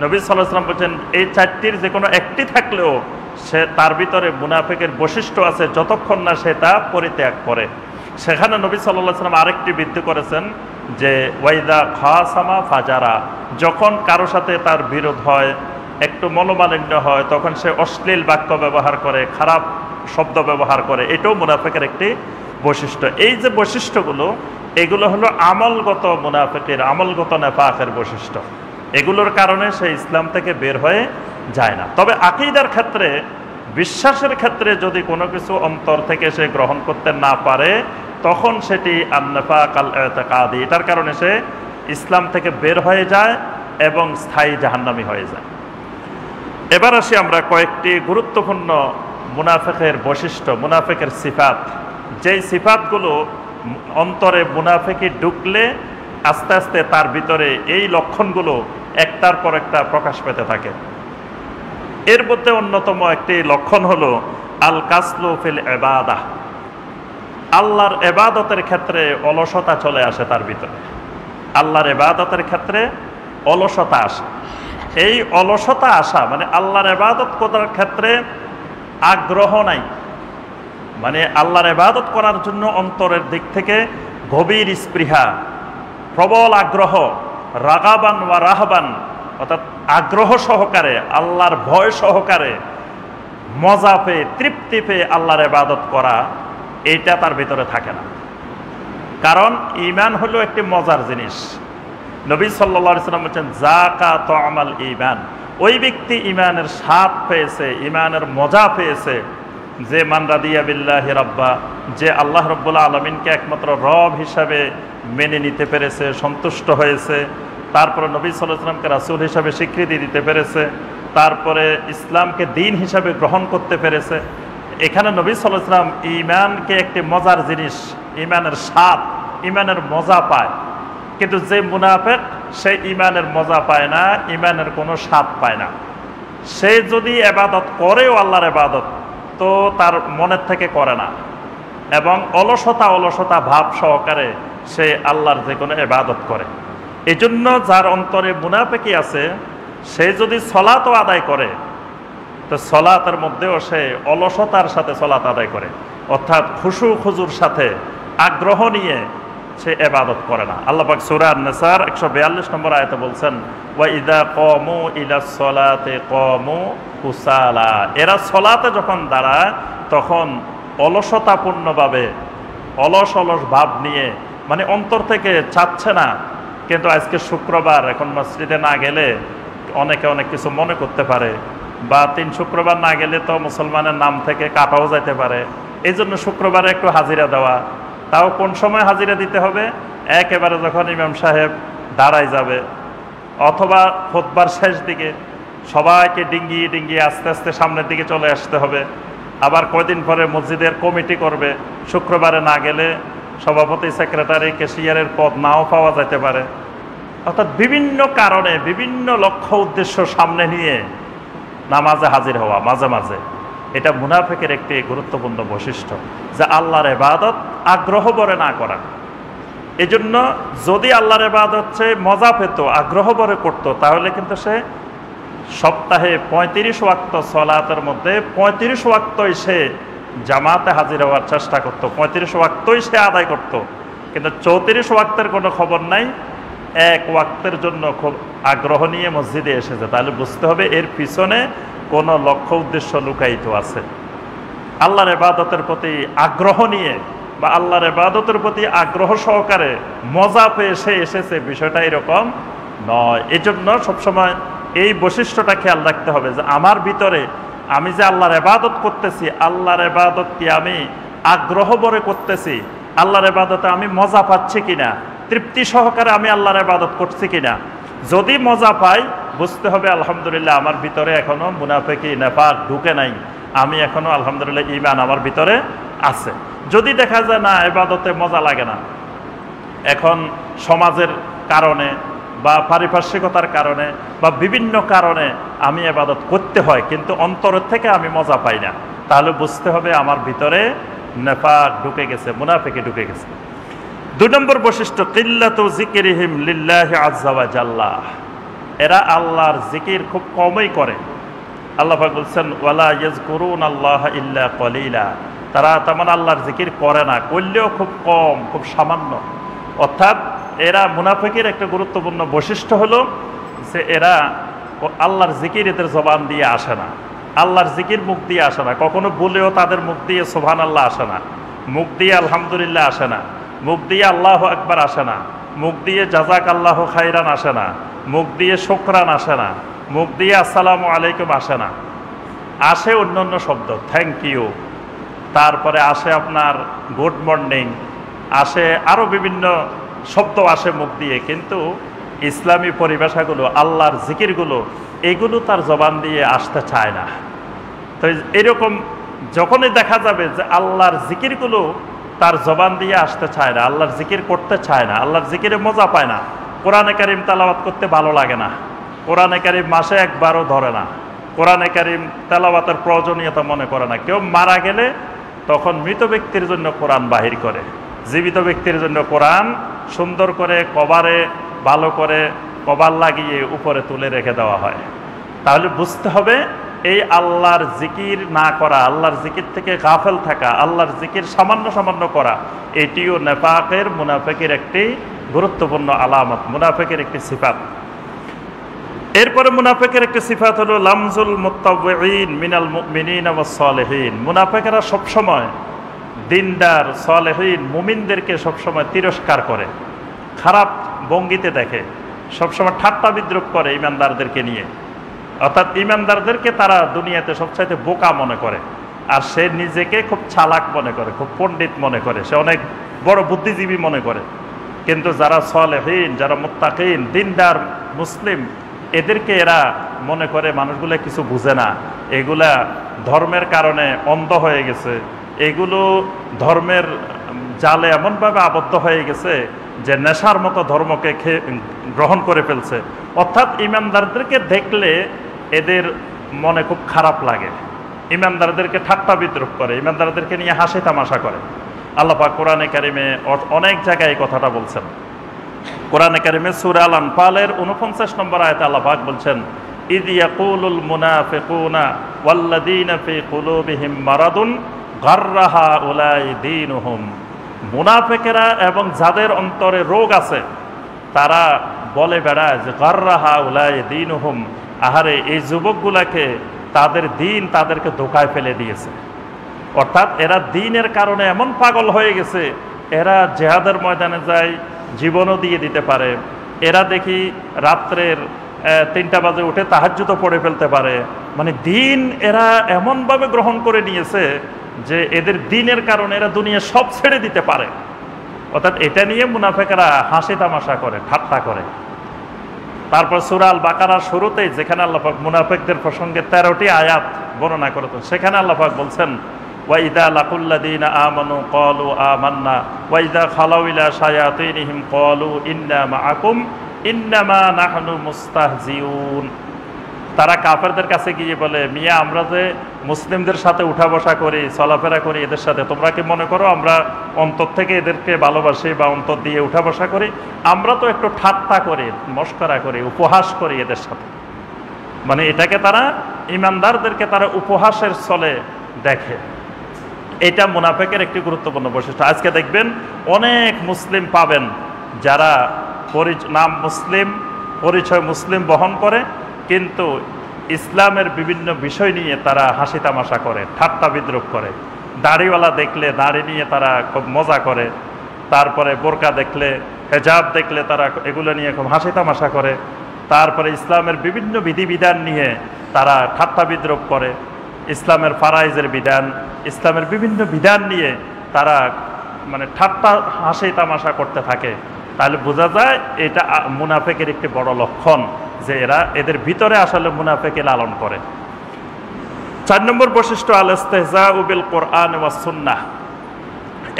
নবী সাল্লাল্লাহু আলাইহি ওয়াসাল্লাম বলেন এই 4টির যে কোনো একটি থাকলেও সে তার ভিতরে মুনাফিকের বৈশিষ্ট্য আছে, যতক্ষণ না সে তা পরিত্যাগ করে। সেখানে নবী সাল্লাল্লাহু আলাইহি ওয়াসাল্লাম আরেকটি বৃদ্ধি করেছেন যে ওয়াইদা খাসামা ফাজারা, যখন কারো সাথে তার বিরোধ হয়, একটু মনোমালিন্য হয়, তখন সে অশ্লীল বাক্য ব্যবহার করে, খারাপ শব্দ ব্যবহার করে। এটাও মুনাফিকের একটি বৈশিষ্ট্য। এই যে বৈশিষ্ট্যগুলো, এগুলো হলো আমলগত মুনাফিকের, আমলগত নেফাকের বৈশিষ্ট্য। এগুলোর কারণে সে ইসলাম থেকে বের হয়ে যায় না। তবে আকীদার ক্ষেত্রে, বিশ্বাসের ক্ষেত্রে যদি কোনো কিছু অন্তর থেকে সে গ্রহণ করতে না পারে, তখন সেটি আন-নিফাক আল-ইতিকাদি, এটার কারণে সে ইসলাম থেকে বের হয়ে যায় এবং স্থায়ী জাহান্নামী হয়ে যায়। এবার আসি আমরা কয়েকটি গুরুত্বপূর্ণ মুনাফিকের বৈশিষ্ট্য, মুনাফিকের সিফাত, যেই সিফাতগুলো অন্তরে মুনাফিকি ঢুকলে আস্তে আস্তে তার ভিতরে এই লক্ষণগুলো একটার পর একটা প্রকাশ পেতে থাকে। এর মধ্যে অন্যতম একটি লক্ষণ হলো আল কাসলু ফিল ইবাদাহ, আল্লাহর ইবাদতের ক্ষেত্রে অলসতা চলে আসে তার ভিতরে। আল্লাহর ইবাদতের ক্ষেত্রে অলসতা আসে। এই অলসতা আসা মানে আল্লাহর ইবাদত করার ক্ষেত্রে আগ্রহ নাই, মানে আল্লাহর ইবাদত করার জন্য অন্তরের দিক থেকে গভীর স্পৃহা, প্রবল আগ্রহ, রাগাবান ওয়া রাহবান, অর্থাৎ আগ্রহ সহকারে, আল্লাহর ভয় সহকারে, মজা পেয়ে, তৃপ্তি পেয়ে আল্লাহর ইবাদত করা, এইটা তার ভিতরে থাকে না। কারণ ঈমান হলো একটি মজার জিনিস। নবী সাল্লাল্লাহু আলাইহি ওয়াসাল্লাম বলেন যাকা তুআমাল ঈমান, ওই ব্যক্তি ঈমানের স্বাদ পেয়েছে, ঈমানের মজা পেয়েছে যে মান রাদিয়া বিল্লাহি রাব্বা, যে আল্লাহ রাব্বুল আলামিনকে একমাত্র রব হিসাবে মেনে নিতে পেরেছে, সন্তুষ্ট হয়েছে, তারপরে নবী সাল্লাল্লাহু আলাইহি ওয়াসাল্লামকে রাসূল হিসাবে স্বীকৃতি দিতে পেরেছে, তারপরে ইসলামকে দ্বীন হিসাবে গ্রহণ করতে পেরেছে। এখানে নবী সাল্লাল্লাহু আলাইহি ওয়াসাল্লাম ঈমানকে একটি মজার জিনিস, ঈমানের স্বাদ, ঈমানের মজা পায়। কিন্তু যে মুনাফিক সে ঈমানের মজা পায় না, ঈমানের কোনো স্বাদ পায় না। সে যদি ইবাদত করেও আল্লাহর ইবাদত, কিন্তু তার মনের থেকে করে না, এবং অলসতা ভাব সহকারে সে আল্লাহর যে কোনো ইবাদত করে। এজন্য যার অন্তরে মুনাফিকি আছে, সে যদি সলাতও আদায় করে, তো সলাতের মধ্যেও সে অলসতার সাথে সলাত আদায় করে, অর্থাৎ খুশু খুজুর সাথে আগ্রহ নিয়ে সে ইবাদত করে না। আল্লাহ পাক সূরা আন-নিসার 142 নম্বর আয়াতে বলছেন, ওয়া ইযা ক্বামু ইলাস সলাতি ক্বামু কুসালা। এরা সলাতে যখন দাঁড়ায় তখন অলসতাপূর্ণভাবে অলস ভাব নিয়ে, মানে অন্তর থেকে চাচ্ছে না। কিন্তু আজকে শুক্রবার, এখন মসজিদে না গেলে অনেকে অনেক কিছু মনে করতে পারে, বা 3 শুক্রবার না গেলে তো মুসলমানের নাম থেকে কাটাও যাইতে পারে। এই জন্য শুক্রবারে একটু হাজিরা দেওয়া, তাও কোন সময় হাজিরা দিতে হবে? একেবারে যখন ইমাম সাহেব দাঁড়ায় যাবে, অথবা খুতবার শেষ দিকে সবাইকে ডিঙ্গিয়ে আস্তে আস্তে সামনের দিকে চলে আসতে হবে। আবার কয়দিন পরে মসজিদের কমিটি করবে, শুক্রবারে না গেলে সভাপতি, সেক্রেটারি, ক্যাশিয়ারের পদ নাও পাওয়া যেতে পারে। অর্থাৎ বিভিন্ন কারণে বিভিন্ন লক্ষ্য উদ্দেশ্য সামনে নিয়ে নামাজে হাজির হওয়া মাঝে মাঝে, এটা মুনাফিকের একটি গুরুত্বপূর্ণ বৈশিষ্ট্য, যে আল্লাহর ইবাদত আগ্রহ ভরে না করা। এজন্য যদি আল্লাহর ইবাদত সে মজা পেত, আগ্রহ ভরে করত, তাহলে কিন্তু সে সপ্তাহে 35 ওয়াক্ত সলাতের মধ্যে 35 ওয়াক্তই সে জামাতে হাজির হওয়ার চেষ্টা করত, 35 ওয়াক্তই সে আদায় করত। কিন্তু 34 ওয়াক্তের কোনো খবর নাই, 1 ওয়াক্তের জন্য খুব আগ্রহ নিয়ে মসজিদে এসেছে। তাহলে বুঝতে হবে এর পিছনে কোনো লক্ষ্য উদ্দেশ্য লুকায়িত আছে। আল্লাহর ইবাদতের প্রতি আগ্রহ নিয়ে বা আল্লাহর ইবাদতের প্রতি আগ্রহ সহকারে মজা পেয়ে সে এসেছে, বিষয়টা এরকম নয়। এজন্য সবসময় এই বৈশিষ্ট্যটা খেয়াল রাখতে হবে, যে আমার ভিতরে আমি যে আল্লাহর ইবাদত করতেছি, আল্লাহর ইবাদত কি আমি আগ্রহ ভরে করতেছি, আল্লাহর ইবাদতে আমি মজা পাচ্ছি কিনা, তৃপ্তি সহকারে আমি আল্লাহর ইবাদত করছি কিনা। যদি মজা পাই, বুঝতে হবে আলহামদুলিল্লাহ আমার ভিতরে এখনো মুনাফিকি নেফাক ঢুকে নাই, আমি এখনো আলহামদুলিল্লাহ ঈমান আমার ভিতরে আছে। যদি দেখা যায় না ইবাদতে মজা লাগে না, এখন সমাজের কারণে বা পারিপার্শ্বিকতার কারণে বা বিভিন্ন কারণে আমি ইবাদত করতে হয়, কিন্তু অন্তরের থেকে আমি মজা পাই না, তাহলে বুঝতে হবে আমার ভিতরে নেফাক ঢুকে গেছে, মুনাফিকি ঢুকে গেছে। 2 নম্বর বৈশিষ্ট্য, কিল্লাতু যিকরিহিম লিল্লাহি আযজা ওয়া জাল্লা। এরা আল্লাহর জিকির খুব কমই করে। আল্লাহ পাক বলছেন, ওয়ালা ইয়াযকুরুনাল্লাহা ইল্লা কলিলা। তারা তেমন আল্লাহর জিকির করে না, করলেও খুব কম, খুব সামান্য। অর্থাৎ এরা মুনাফিকের একটা গুরুত্বপূর্ণ বৈশিষ্ট্য হলো যে এরা আল্লাহর জিকির এদের জবান দিয়ে আসে না, আল্লাহর জিকির মুখ দিয়ে আসে না, কখনো বলেও তাদের মুখ দিয়ে সুবহানাল্লাহ আসে না, মুখ দিয়ে আলহামদুলিল্লাহ আসে না, মুখ দিয়ে আল্লাহু আকবার আসে না, মুখ দিয়ে জাযাকাল্লাহু খাইরান আসে না, মুখ দিয়ে শুকরান আসে না, মুখ দিয়ে আসসালামু আলাইকুম আসে না। আসে অন্যান্য শব্দ, থ্যাংক ইউ, তারপরে আসে আপনার গুড মর্নিং, আসে আরও বিভিন্ন শব্দ আসে মুখ দিয়ে, কিন্তু ইসলামী পরিভাষাগুলো, আল্লাহর জিকিরগুলো, এগুলো তার জবান দিয়ে আসতে চায় না। তো এরকম যখনই দেখা যাবে যে আল্লাহর জিকিরগুলো তার জবান দিয়ে আসতে চায় না, আল্লাহর জিকির করতে চায় না, আল্লাহর জিকিরে মজা পায় না, কোরআনে কারিম তেলাওয়াত করতে ভালো লাগে না, কোরআনে কারিম মাসে একবারও ধরে না, কোরআনে কারিম তেলাওয়াতের প্রয়োজনীয়তা মনে করে না। কেউ মারা গেলে তখন মৃত ব্যক্তির জন্য কোরআন বাহির করে, জীবিত ব্যক্তির জন্য কোরআন সুন্দর করে কভারে ভালো করে কভার লাগিয়ে উপরে তুলে রেখে দেওয়া হয়। তাহলে বুঝতে হবে এই আল্লাহর জিকির না করা, আল্লাহর জিকির থেকে গাফেল থাকা, আল্লাহর জিকির সামান্য করা, এটিও নেফাকের, মুনাফিকের একটি গুরুত্বপূর্ণ আলামত, মুনাফিকের একটি সিফাত। এরপরে মুনাফিকের একটি সিফাত হলো লামজুল মুত্তাবিঈন মিনাল মুমিনিনা ওয়াস সালিহিন। মুনাফিকেরা সবসময় দিনদার, সালেহীন, মুমিনদেরকে সবসময় তিরস্কার করে, খারাপ ভঙ্গিতে দেখে, সবসময় ঠাট্টা বিদ্রুপ করে ইমানদারদেরকে নিয়ে। অর্থাৎ ইমানদারদেরকে তারা দুনিয়াতে সবচাইতে বোকা মনে করে, আর সে নিজেকে খুব চালাক মনে করে, খুব পণ্ডিত মনে করে, সে অনেক বড় বুদ্ধিজীবী মনে করে। কিন্তু যারা সালেহীন, যারা মুত্তাকিন, দিনদার মুসলিম, এদেরকে এরা মনে করে মানুষগুলো কিছু বুঝে না, এগুলা ধর্মের কারণে অন্ধ হয়ে গেছে, এগুলো ধর্মের জালে এমনভাবে আবদ্ধ হয়ে গেছে যে নেশার মতো ধর্মকে গ্রহণ করে ফেলছে। অর্থাৎ ইমানদারদেরকে দেখলে এদের মনে খুব খারাপ লাগে, ইমানদারদেরকে ঠাট্টা বিদ্রুপ করে, ইমানদারদেরকে নিয়ে হাসি তামাশা করে। আল্লাহ পাক কোরআনে কারিমে অনেক জায়গায় এই কথাটা বলছেন। কোরআনে কারিমে সূরা আল আনফালের 49 নম্বর আয়াতে আল্লাহ পাক বলছেন, ইয ইয়াকুলুল মুনাফিকুনা ওয়াল্লাযীনা ফী কুলুবিহিম মারাদুন গাররা হাউলাই দীনুহুম। মুনাফিকেরা এবং যাদের অন্তরে রোগ আছে তারা বলে বেড়ায় যে গাররা হাউলাই দীনুহুম, আহারে এই যুবকগুলাকে তাদের দিন তাদেরকে ধোঁকায় ফেলে দিয়েছে। অর্থাৎ এরা দিনের কারণে এমন পাগল হয়ে গেছে, এরা জিহাদের ময়দানে যায়, জীবনও দিয়ে দিতে পারে। এরা দেখি রাত্রের 3টা বাজে উঠে তাহাজ্জুদও পড়ে ফেলতে পারে। মানে দিন এরা এমনভাবে গ্রহণ করে নিয়েছে যে এদের দিনের কারণে এরা দুনিয়া সব ছেড়ে দিতে পারে। অর্থাৎ এটা নিয়ে মুনাফিকরা হাসি তামাশা করে, ঠাট্টা করে। তারপর সূরা আল বাকারার শুরুতেই যেখানে আল্লাহ পাক মুনাফিকদের প্রসঙ্গে 13টি আয়াত বর্ণনা করেছেন, সেখানে আল্লাহ পাক বলছেন, ওয়াইদা লাকুল্লাযীনা আমানু ক্বালু আমান্না ওয়াইদা খালাউ ইলা শায়াতিনহিম ক্বালু ইন্না মাআকুম ইন্নামা নাহনু মুস্তাহজিউন। তারা কাফেরদের কাছে গিয়ে বলে, মিয়া আমরা যে মুসলিমদের সাথে উঠা বসা করি, চলাফেরা করি এদের সাথে, তোমরা কি মনে করো আমরা অন্তর থেকে এদেরকে ভালোবাসি বা অন্তর দিয়ে উঠা বসা করি? আমরা তো একটু ঠাট্টা করি, মস্করা করি, উপহাস করি এদের সাথে। মানে এটাকে তারা, ইমানদারদেরকে তারা উপহাসের ছলে দেখে। এটা মুনাফিকের একটি গুরুত্বপূর্ণ বৈশিষ্ট্য। আজকে দেখবেন অনেক মুসলিম পাবেন যারা নাম মুসলিম, পরিচয় মুসলিম বহন করে, কিন্তু ইসলামের বিভিন্ন বিষয় নিয়ে তারা হাসি তামাশা করে, ঠাট্টা বিদ্রুপ করে। দাড়িওয়ালা দেখলে দাড়ি নিয়ে তারা খুব মজা করে, তারপরে বোরকা দেখলে, হেজাব দেখলে তারা এগুলো নিয়ে খুব হাসি তামাশা করে। তারপরে ইসলামের বিভিন্ন বিধিবিধান নিয়ে তারা ঠাট্টা বিদ্রুপ করে, ইসলামের ফারাইজের বিধান, ইসলামের বিভিন্ন বিধান নিয়ে তারা মানে ঠাট্টা হাসি তামাশা করতে থাকে। তাহলে বোঝা যায় এটা মুনাফিকের একটি বড় লক্ষণ যে এদের ভিতরে আসলে মুনাফিকে লালন করে। 4 নম্বর বৈশিষ্ট্য আল ইস্তিহজাউ বিল কোরআন ওয়াস সুন্নাহ।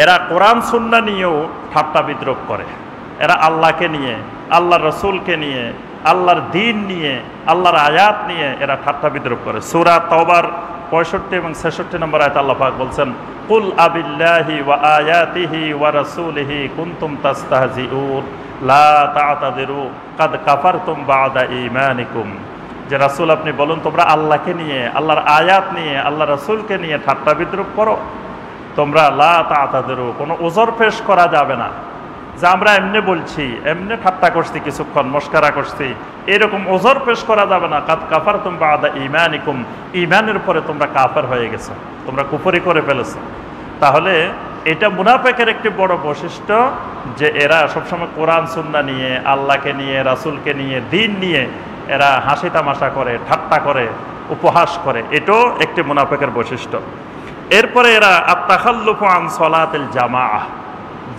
এরা কোরআন সুন্নাহ নিয়েও ঠাট্টা বিদ্রুপ করে। এরা আল্লাহকে নিয়ে, আল্লাহর রাসূলকে নিয়ে, আল্লাহর দ্বীন নিয়ে, আল্লাহর আয়াত নিয়ে এরা ঠাট্টা বিদ্রুপ করে। সূরা তাওবার 65 এবং 66 নম্বর আয়াতে আল্লাহ পাক বলছেন, কুল আবিল্লাহি ওয়া আয়াতিহি ওয়া রাসূলিহি কুনতুম তাস্তাহজিউন লা তা'তাযিরু কাদ কাফারতুম বা'দা ঈমানিকুম। যে রাসূল আপনি বলুন তোমরা আল্লাহকে নিয়ে, আল্লাহর আয়াত নিয়ে, আল্লাহর রাসূলকে নিয়ে ঠাট্টা বিদ্রুপ করো, তোমরা লা তা'তাযিরু, কোনো ওযর পেশ করা যাবে না যে আমরা এমনি বলছি, এমনি ঠাট্টা করছি, কিছুক্ষণ মস্করা করছি, এরকম ওযর পেশ করা যাবে না। কাদ কাফারতুম বা'দা ঈমানিকুম, ঈমানের পরে তোমরা কাফের হয়ে গেছো, তোমরা কুফরি করে ফেলেছো। তাহলে এটা মুনাফিকের একটি বড় বৈশিষ্ট্য যে এরা সবসময় কোরআন সুন্নাহ নিয়ে, আল্লাহকে নিয়ে, রাসূলকে নিয়ে, দ্বীন নিয়ে এরা হাসি তামাশা করে, ঠাট্টা করে, উপহাস করে। এটাও একটি মুনাফিকের বৈশিষ্ট্য। এরপরে এরা আত-তাখাল্লুফু আন সলাতিল জামাআহ,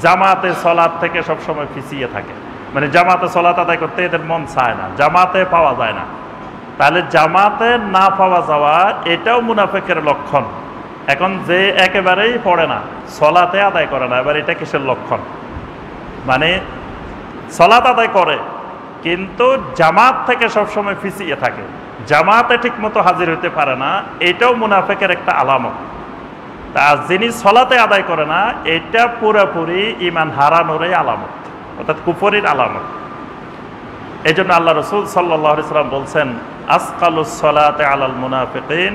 জামাতে সলাত থেকে সবসময় পিছিয়ে থাকে। মানে জামাতে সলাত আদায় করতে এদের মন চায় না, জামাতে পাওয়া যায় না। তাহলে জামাতে না পাওয়া যাওয়া এটাও মুনাফিকের লক্ষণ। এখন যে একেবারেই পড়ে না, সলাতে আদায় করে না, এবার এটা কিসের লক্ষণ? মানে সলাত আদায় করে কিন্তু জামাত থেকে সবসময় পিছিয়ে থাকে, জামাতে ঠিক মতো হাজির হতে পারে না, এটাও মুনাফিকের একটা আলামত। তা যিনি সলাতে আদায় করে না, এটা পুরোপুরি ঈমান হারানোরই আলামত, অর্থাৎ কুফরির আলামত। এই জন্য আল্লাহ রাসূল সাল্লাল্লাহু আলাইহি ওয়াসাল্লাম বলছেন, আসকালুস সলাতে আলাল মুনাফিকিন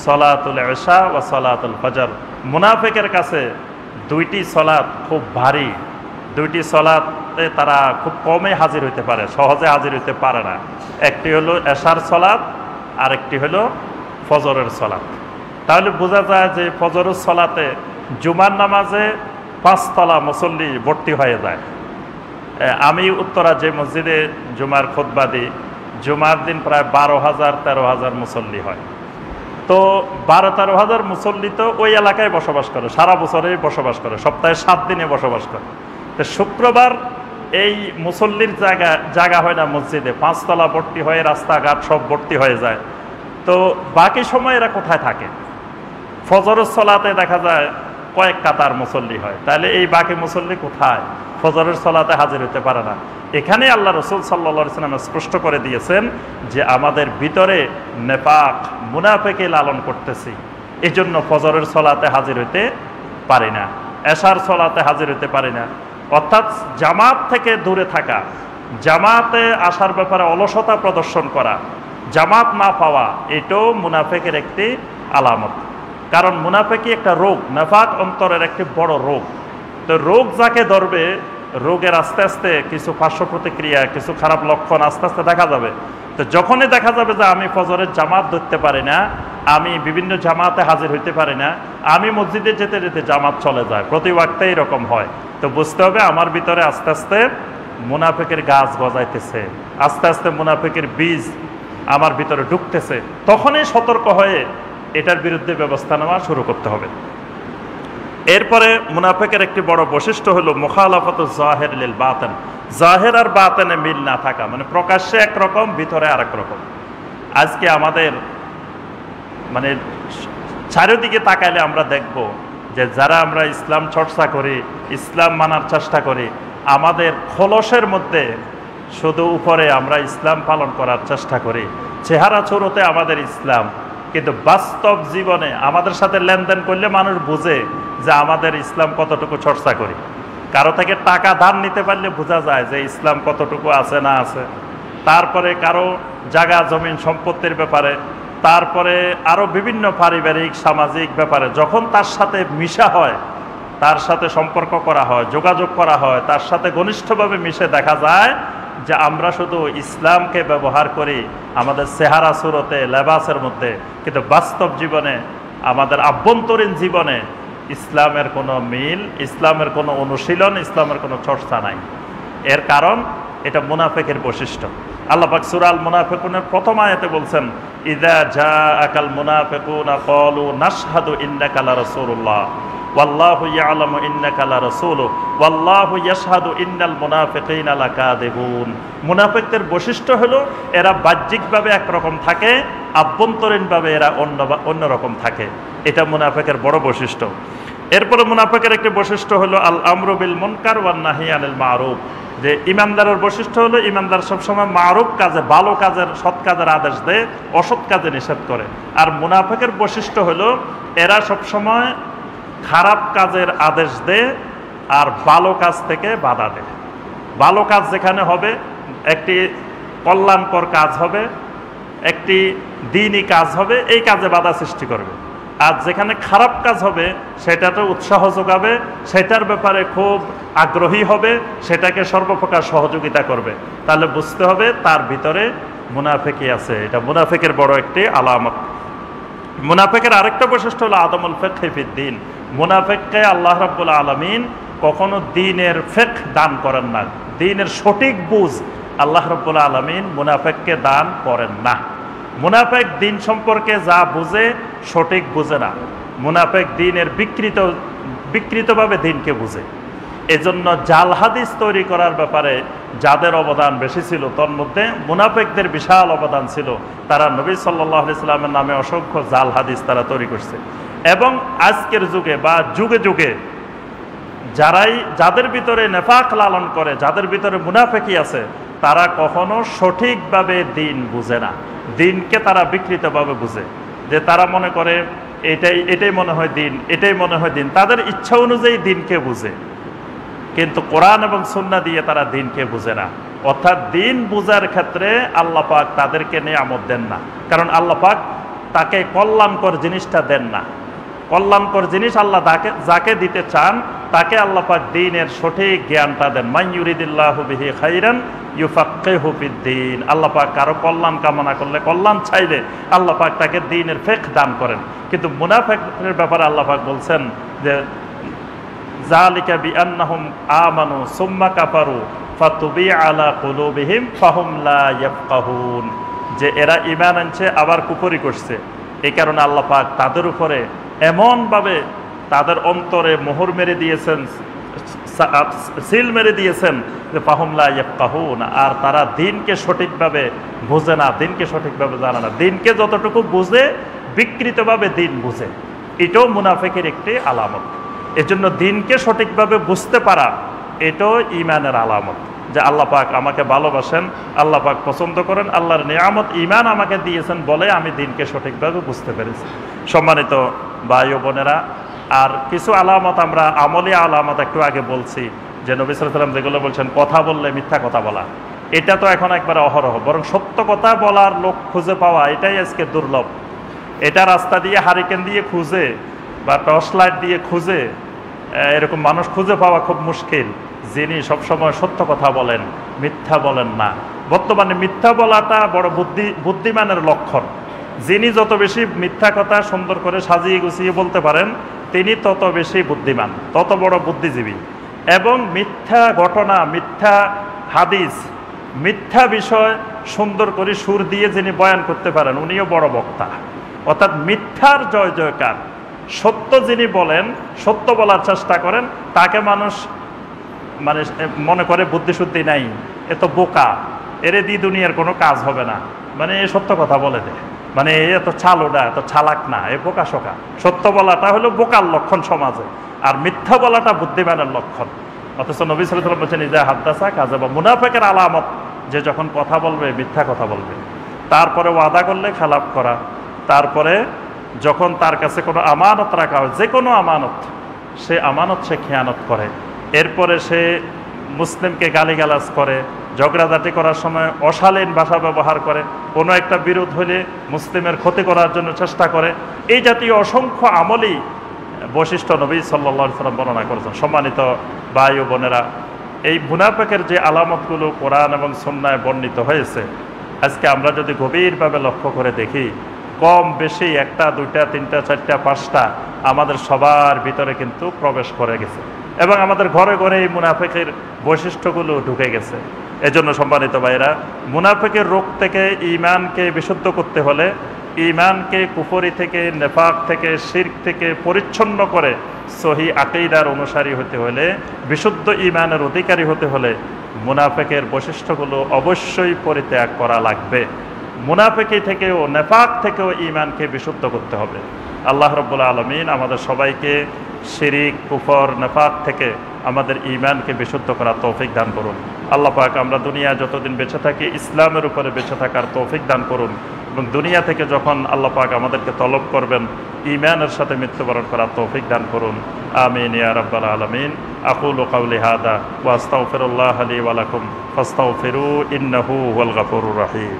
সলাতুল ইশা ওয়া সলাতুল ফজর। মুনাফিকের কাছে 2টি সলাত খুব ভারী, 2টি সলাতে তারা খুব কমে হাজির হইতে পারে, সহজে হাজির হইতে পারে না। একটি হলো এশার সলাত, আর একটি হলো ফজরের সলাত। তাহলে বোঝা যায় যে ফজরের সলাতে জুমার নামাজে 5 তলা মুসল্লি ভর্তি হয়ে যায়। আমি উত্তরা যে মসজিদে জুমার খুতবা দিই, জুমার দিন প্রায় 12,000-13,000 মুসল্লি হয়। তো 12-13,000 মুসল্লি তো ওই এলাকায় বসবাস করে, সারা বছরেই বসবাস করে, সপ্তাহে 7 দিনে বসবাস করে। তো শুক্রবার এই মুসল্লির জায়গা হয় না মসজিদে, 5 তলা ভর্তি হয়ে রাস্তাঘাট সব ভর্তি হয়ে যায়। তো বাকি সময় এরা কোথায় থাকে? ফজরের সলাতে দেখা যায় কয়েক কাতার মুসল্লি হয়, তাহলে এই বাকি মুসল্লি কোথায়? ফজরের সলাতে হাজির হতে পারে না। এখানে আল্লাহ রাসূল সাল্লাল্লাহু আলাইহি ওয়াসাল্লাম স্পষ্ট করে দিয়েছেন যে আমাদের ভিতরে নেফাক, মুনাফিকি লালন করতেছি, এই জন্য ফজরের সলাতে হাজির হইতে পারি না, এশার সলাতে হাজির হইতে পারি না। অর্থাৎ জামাত থেকে দূরে থাকা, জামাতে আসার ব্যাপারে অলসতা প্রদর্শন করা, জামাত না পাওয়া, এটাও মুনাফেকের একটি আলামত। কারণ মুনাফেকি একটা রোগ, নেফাক অন্তরের একটি বড় রোগ। তো রোগ যাকে ধরবে, রোগের আস্তে আস্তে কিছু পার্শ্ব প্রতিক্রিয়া, কিছু খারাপ লক্ষণ আস্তে আস্তে দেখা যাবে। তো যখনই দেখা যাবে যে আমি ফজরের জামাত ধরতে পারি না, আমি বিভিন্ন জামাতে হাজির হইতে পারি না, আমি মসজিদে যেতে যেতে জামাত চলে যায়, প্রতি ওয়াক্তে এরকম হয়, তো বুঝতে হবে আমার ভিতরে আস্তে আস্তে মুনাফিকের গাছ গজাইতেছে, আস্তে আস্তে মুনাফিকের বীজ আমার ভিতরে ঢুকতেছে। তখনই সতর্ক হয়ে এটার বিরুদ্ধে ব্যবস্থা নেওয়া শুরু করতে হবে। এরপরে মুনাফিকের একটি বড় বৈশিষ্ট্য হলো মুখালাফাতু জাহির লিল বাতিন, জাহির আর বাতিনে মিল না থাকা, মানে প্রকাশ্যে একরকম ভিতরে আরেক রকম। আজকে আমাদের মানে চারিদিকে তাকাইলে আমরা দেখব যে যারা আমরা ইসলাম চর্চা করি, ইসলাম মানার চেষ্টা করি, আমাদের খোলসের মধ্যে শুধু উপরে আমরা ইসলাম পালন করার চেষ্টা করি, চেহারা চুরোতে আমাদের ইসলাম, কিন্তু বাস্তব জীবনে আমাদের সাথে লেনদেন করলে মানুষ বুঝে যে আমাদের ইসলাম কতটুকু চর্চা করি। কারো থেকে টাকা ধার নিতে পারলে বোঝা যায় যে ইসলাম কতটুকু আছে না আছে। তারপরে কারো জায়গা জমিন সম্পত্তির ব্যাপারে, তারপরে আরও বিভিন্ন পারিবারিক সামাজিক ব্যাপারে যখন তার সাথে মিশা হয়, তার সাথে সম্পর্ক করা হয়, যোগাযোগ করা হয়, তার সাথে ঘনিষ্ঠভাবে মিশে দেখা যায় যে আমরা শুধু ইসলামকে ব্যবহার করি আমাদের চেহারা সুরতে, লেবাসের মধ্যে, কিন্তু বাস্তব জীবনে, আমাদের আভ্যন্তরীণ জীবনে ইসলামের কোনো মিল, ইসলামের কোনো অনুশীলন, ইসলামের কোনো চর্চা নাই। এর কারণ এটা মুনাফিকের বৈশিষ্ট্য। আল্লাহ পাক সূরা আল মুনাফিকুনের প্রথম আয়াতে বলছেন, ইযা জাআকাল মুনাফিকুনা ক্বালু নাশহাদু ইন্নাকা লারাসূলুল্লাহ ওয়াল্লাহু ইয়ালামু ইন্নাকা লারাসূলু ওয়াল্লাহু ইয়াশহাদু ইন্নাল মুনাফিকিনা লাকাযিবুন। মুনাফিকদের বৈশিষ্ট্য হলো এরা বাহ্যিকভাবে একরকম থাকে, আভ্যন্তরীণভাবে এরা অন্যরকম থাকে। এটা মুনাফিকের বড় বৈশিষ্ট্য। এরপরে মুনাফিকের একটি বৈশিষ্ট্য হলো আল আমরু বিল মুনকার ওয়ান নাহি আনিল মারুফ, যে ইমানদারের বৈশিষ্ট্য হলো ইমানদার সবসময় মারুফ কাজে, ভালো কাজের, সৎ কাজের আদেশ দেয়, অসৎ কাজে নিষেধ করে। আর মুনাফিকের বৈশিষ্ট্য হলো এরা সবসময় খারাপ কাজের আদেশ দেয় আর ভালো কাজ থেকে বাধা দেয়। ভালো কাজ যেখানে হবে, একটি কল্যাণকর কাজ হবে, একটি দ্বীনি কাজ হবে, এই কাজে বাধা সৃষ্টি করবে। আর যেখানে খারাপ কাজ হবে সেটাতে উৎসাহ যোগাবে, সেটার ব্যাপারে খুব আগ্রহী হবে, সেটাকে সর্বপ্রকার সহযোগিতা করবে। তাহলে বুঝতে হবে তার ভিতরে মুনাফিকি আছে। এটা মুনাফিকের বড় একটি আলামত। মুনাফিকের আরেকটা বৈশিষ্ট্য হলো আদমুল ফিকহি ফিদ্দীন। মুনাফিককে আল্লাহ রাব্বুল আলামিন কখনো দ্বীনের ফিকহ দান করেন না, দ্বীনের সঠিক বুঝ আল্লাহ রাব্বুল আলামিন মুনাফিককে দান করেন না। মুনাফিক দ্বীন সম্পর্কে যা বুঝে সঠিক বুঝে না, মুনাফিক দ্বীনের বিকৃতভাবে দ্বীনকে বুঝে। এজন্য জাল হাদিস তৈরি করার ব্যাপারে যাদের অবদান বেশি ছিল, তোর মধ্যে মুনাফিকদের বিশাল অবদান ছিল। তারা নবী সাল্লাল্লাহু আলাইহি সাল্লামের নামে অসংখ্য জাল হাদিস তারা তৈরি করছে। এবং আজকের যুগে বা যুগে যুগে যাদের ভিতরে নেফাক লালন করে, যাদের ভিতরে মুনাফিকি আছে, তারা কখনো সঠিকভাবে দ্বীন বুঝে না, দ্বীনকে তারা বিকৃতভাবে বুঝে। যে তারা মনে করে এটাই মনে হয় দ্বীন, এটাই মনে হয় দ্বীন, তাদের ইচ্ছা অনুযায়ী দ্বীনকে বুঝে, কিন্তু কোরআন এবং সুন্নাহ দিয়ে তারা দ্বীনকে বুঝে না। অর্থাৎ দ্বীন বুঝার ক্ষেত্রে আল্লাহ পাক তাদেরকে নিয়ামত দেন না, কারণ আল্লাহ পাক তাকে কল্যাণকর জিনিসটা দেন না। কল্যাণকর জিনিস আল্লাহ যাকে দিতে চান তাকে আল্লাহ পাক দ্বীনের সঠিক জ্ঞানটা দেন। মান ইউরিদিল্লাহু বিহি খাইরান ইউফাক্কিহু ফিদ্দীন। আল্লাহ পাক কারো কল্যাণ কামনা করলে, কল্যাণ চাইলে আল্লাহ পাক তাকে দ্বীনের ফিকহ দান করেন। কিন্তু মুনাফিকদের ব্যাপারে আল্লাহ পাক বলছেন যে যালিকা বিআন্নাহুম আমানু সুম্মা কাফারু ফাতুবিআ আলা কুলুবিহিম ফাহুম লা ইয়াফকাহুন, যে এরা ঈমান আনছে আবার কুফরি করছে, এই কারণে আল্লাহ পাক তাদের উপরে এমনভাবে তাদের অন্তরে মোহর মেরে দিয়েছেন, সিল মেরে দিয়েছেন যে ফাহুম লা ইয়াফকাহুন, আর তারা দ্বীনকে সঠিকভাবে বুঝে না, দ্বীনকে সঠিকভাবে জানে না। দ্বীনকে যতটুকু বুঝে বিকৃতভাবে দ্বীন বুঝে, এটাও মুনাফিকের একটি আলামত। এজন্য দ্বীনকে সঠিকভাবে বুঝতে পারা এটাও ঈমানের আলামত। যে আল্লাহ পাক আমাকে ভালোবাসেন, আল্লাহ পাক পছন্দ করেন, আল্লাহর নিয়ামত ঈমান আমাকে দিয়েছেন বলে আমি দিনকে সঠিকভাবে বুঝতে পেরেছি। সম্মানিত ভাই ও বোনেরা, আর কিছু আলামত আমরা আমলি আলামত একটু আগে বলছি, যে নবী সাল্লাল্লাহু আলাইহি ওয়াসাল্লাম যেগুলো বলছেন, কথা বললে মিথ্যা কথা বলা, এটা তো এখন একবারে অহরহ, বরং সত্য কথা বলার লোক খুঁজে পাওয়া এটাই আজকে দুর্লভ। এটা রাস্তা দিয়ে হারিকেন দিয়ে খুঁজে বা টর্চ লাইট দিয়ে খুঁজে এরকম মানুষ খুঁজে পাওয়া খুব মুশকিল, যিনি সবসময় সত্য কথা বলেন, মিথ্যা বলেন না। বর্তমানে মিথ্যা বলাটা বড় বুদ্ধিমানের লক্ষণ। যিনি যত বেশি মিথ্যা কথা সুন্দর করে সাজিয়ে গুছিয়ে বলতে পারেন, তিনি তত বেশি বুদ্ধিমান, তত বড় বুদ্ধিজীবী। এবং মিথ্যা ঘটনা, মিথ্যা হাদিস, মিথ্যা বিষয় সুন্দর করে সুর দিয়ে যিনি বয়ান করতে পারেন, উনিও বড় বক্তা। অর্থাৎ মিথ্যার জয় জয়কার। সত্য যিনি বলেন, সত্য বলার চেষ্টা করেন, তাকে মানুষ মানে মনে করে বুদ্ধিশুদ্ধি নাই, এ তো বোকা, এরে দিয়ে দুনিয়ার কোনো কাজ হবে না, মানে এ সত্য কথা বলে দেয়, মানে এত চালুডা, এত চালাক না, এ বোকা শোকা। সত্য বলাটা হলো বোকার লক্ষণ সমাজে, আর মিথ্যা বলাটা বুদ্ধিমানের লক্ষণ। অথচ নবী সাল্লাল্লাহু আলাইহি ওয়াসাল্লাম বলছেন, ইজা হাদ্দাসা কাযাবা, মুনাফিকের আলামত যে যখন কথা বলবে মিথ্যা কথা বলবে। তারপরে ওয়াদা করলে খেলাপ করা, তারপরে যখন তার কাছে কোনো আমানত রাখা হয়, যে কোনো আমানত, সে আমানত সে খেয়ানত করে। এরপরে সে মুসলিমকে গালিগালাজ করে, ঝগড়াঝাটি করার সময় অশালীন ভাষা ব্যবহার করে, কোনো একটা বিরোধ হলে মুসলিমের ক্ষতি করার জন্য চেষ্টা করে। এই জাতীয় অসংখ্য আমলি বৈশিষ্ট্য নবী সাল্লাল্লাহু আলাইহি ওয়াসাল্লাম বর্ণনা করেছেন। সম্মানিত ভাই ও বোনেরা, এই মুনাফিকের যে আলামতগুলো কোরআন এবং সুন্নায় বর্ণিত হয়েছে, আজকে আমরা যদি গভীরভাবে লক্ষ্য করে দেখি, কম বেশি একটা, দুইটা, তিনটা, চারটা, পাঁচটা আমাদের সবার ভিতরে কিন্তু প্রবেশ করে গেছে, এবং আমাদের ঘরে ঘরে এই মুনাফিকের বৈশিষ্ট্যগুলো ঢুকে গেছে। এজন্য সম্মানিত ভাইরা, মুনাফিকের রোগ থেকে ঈমানকে বিশুদ্ধ করতে হলে, ঈমানকে কুফরি থেকে, নেফাক থেকে, শিরক থেকে পরিচ্ছন্ন করে সহি আকীদার অনুসারী হতে হলে, বিশুদ্ধ ঈমানের অধিকারী হতে হলে মুনাফিকের বৈশিষ্ট্যগুলো অবশ্যই পরিত্যাগ করা লাগবে। মুনাফিকি থেকেও, নেফাক থেকেও ঈমানকে বিশুদ্ধ করতে হবে। আল্লাহ রাব্বুল আলামিন আমাদের সবাইকে শিরিক, কুফর, নেফাক থেকে আমাদের ঈমানকে বিশুদ্ধ করার তৌফিক দান করুন। আল্লাহ পাক আমরা দুনিয়া যতদিন বেঁচে থাকি ইসলামের উপরে বেঁচে থাকার তৌফিক দান করুন, এবং দুনিয়া থেকে যখন আল্লাহ পাক আমাদেরকে তলব করবেন, ঈমানের সাথে মৃত্যুবরণ করার তৌফিক দান করুন। আমিন ইয়া রাব্বাল আলামিন। আকুলু কাওলি হাদা ওয়া আস্তাগফিরুল্লাহ লি ওয়া লাকুম ফাস্তাগফিরু ইন্নাহু হুয়াল গফুরুর রহিম।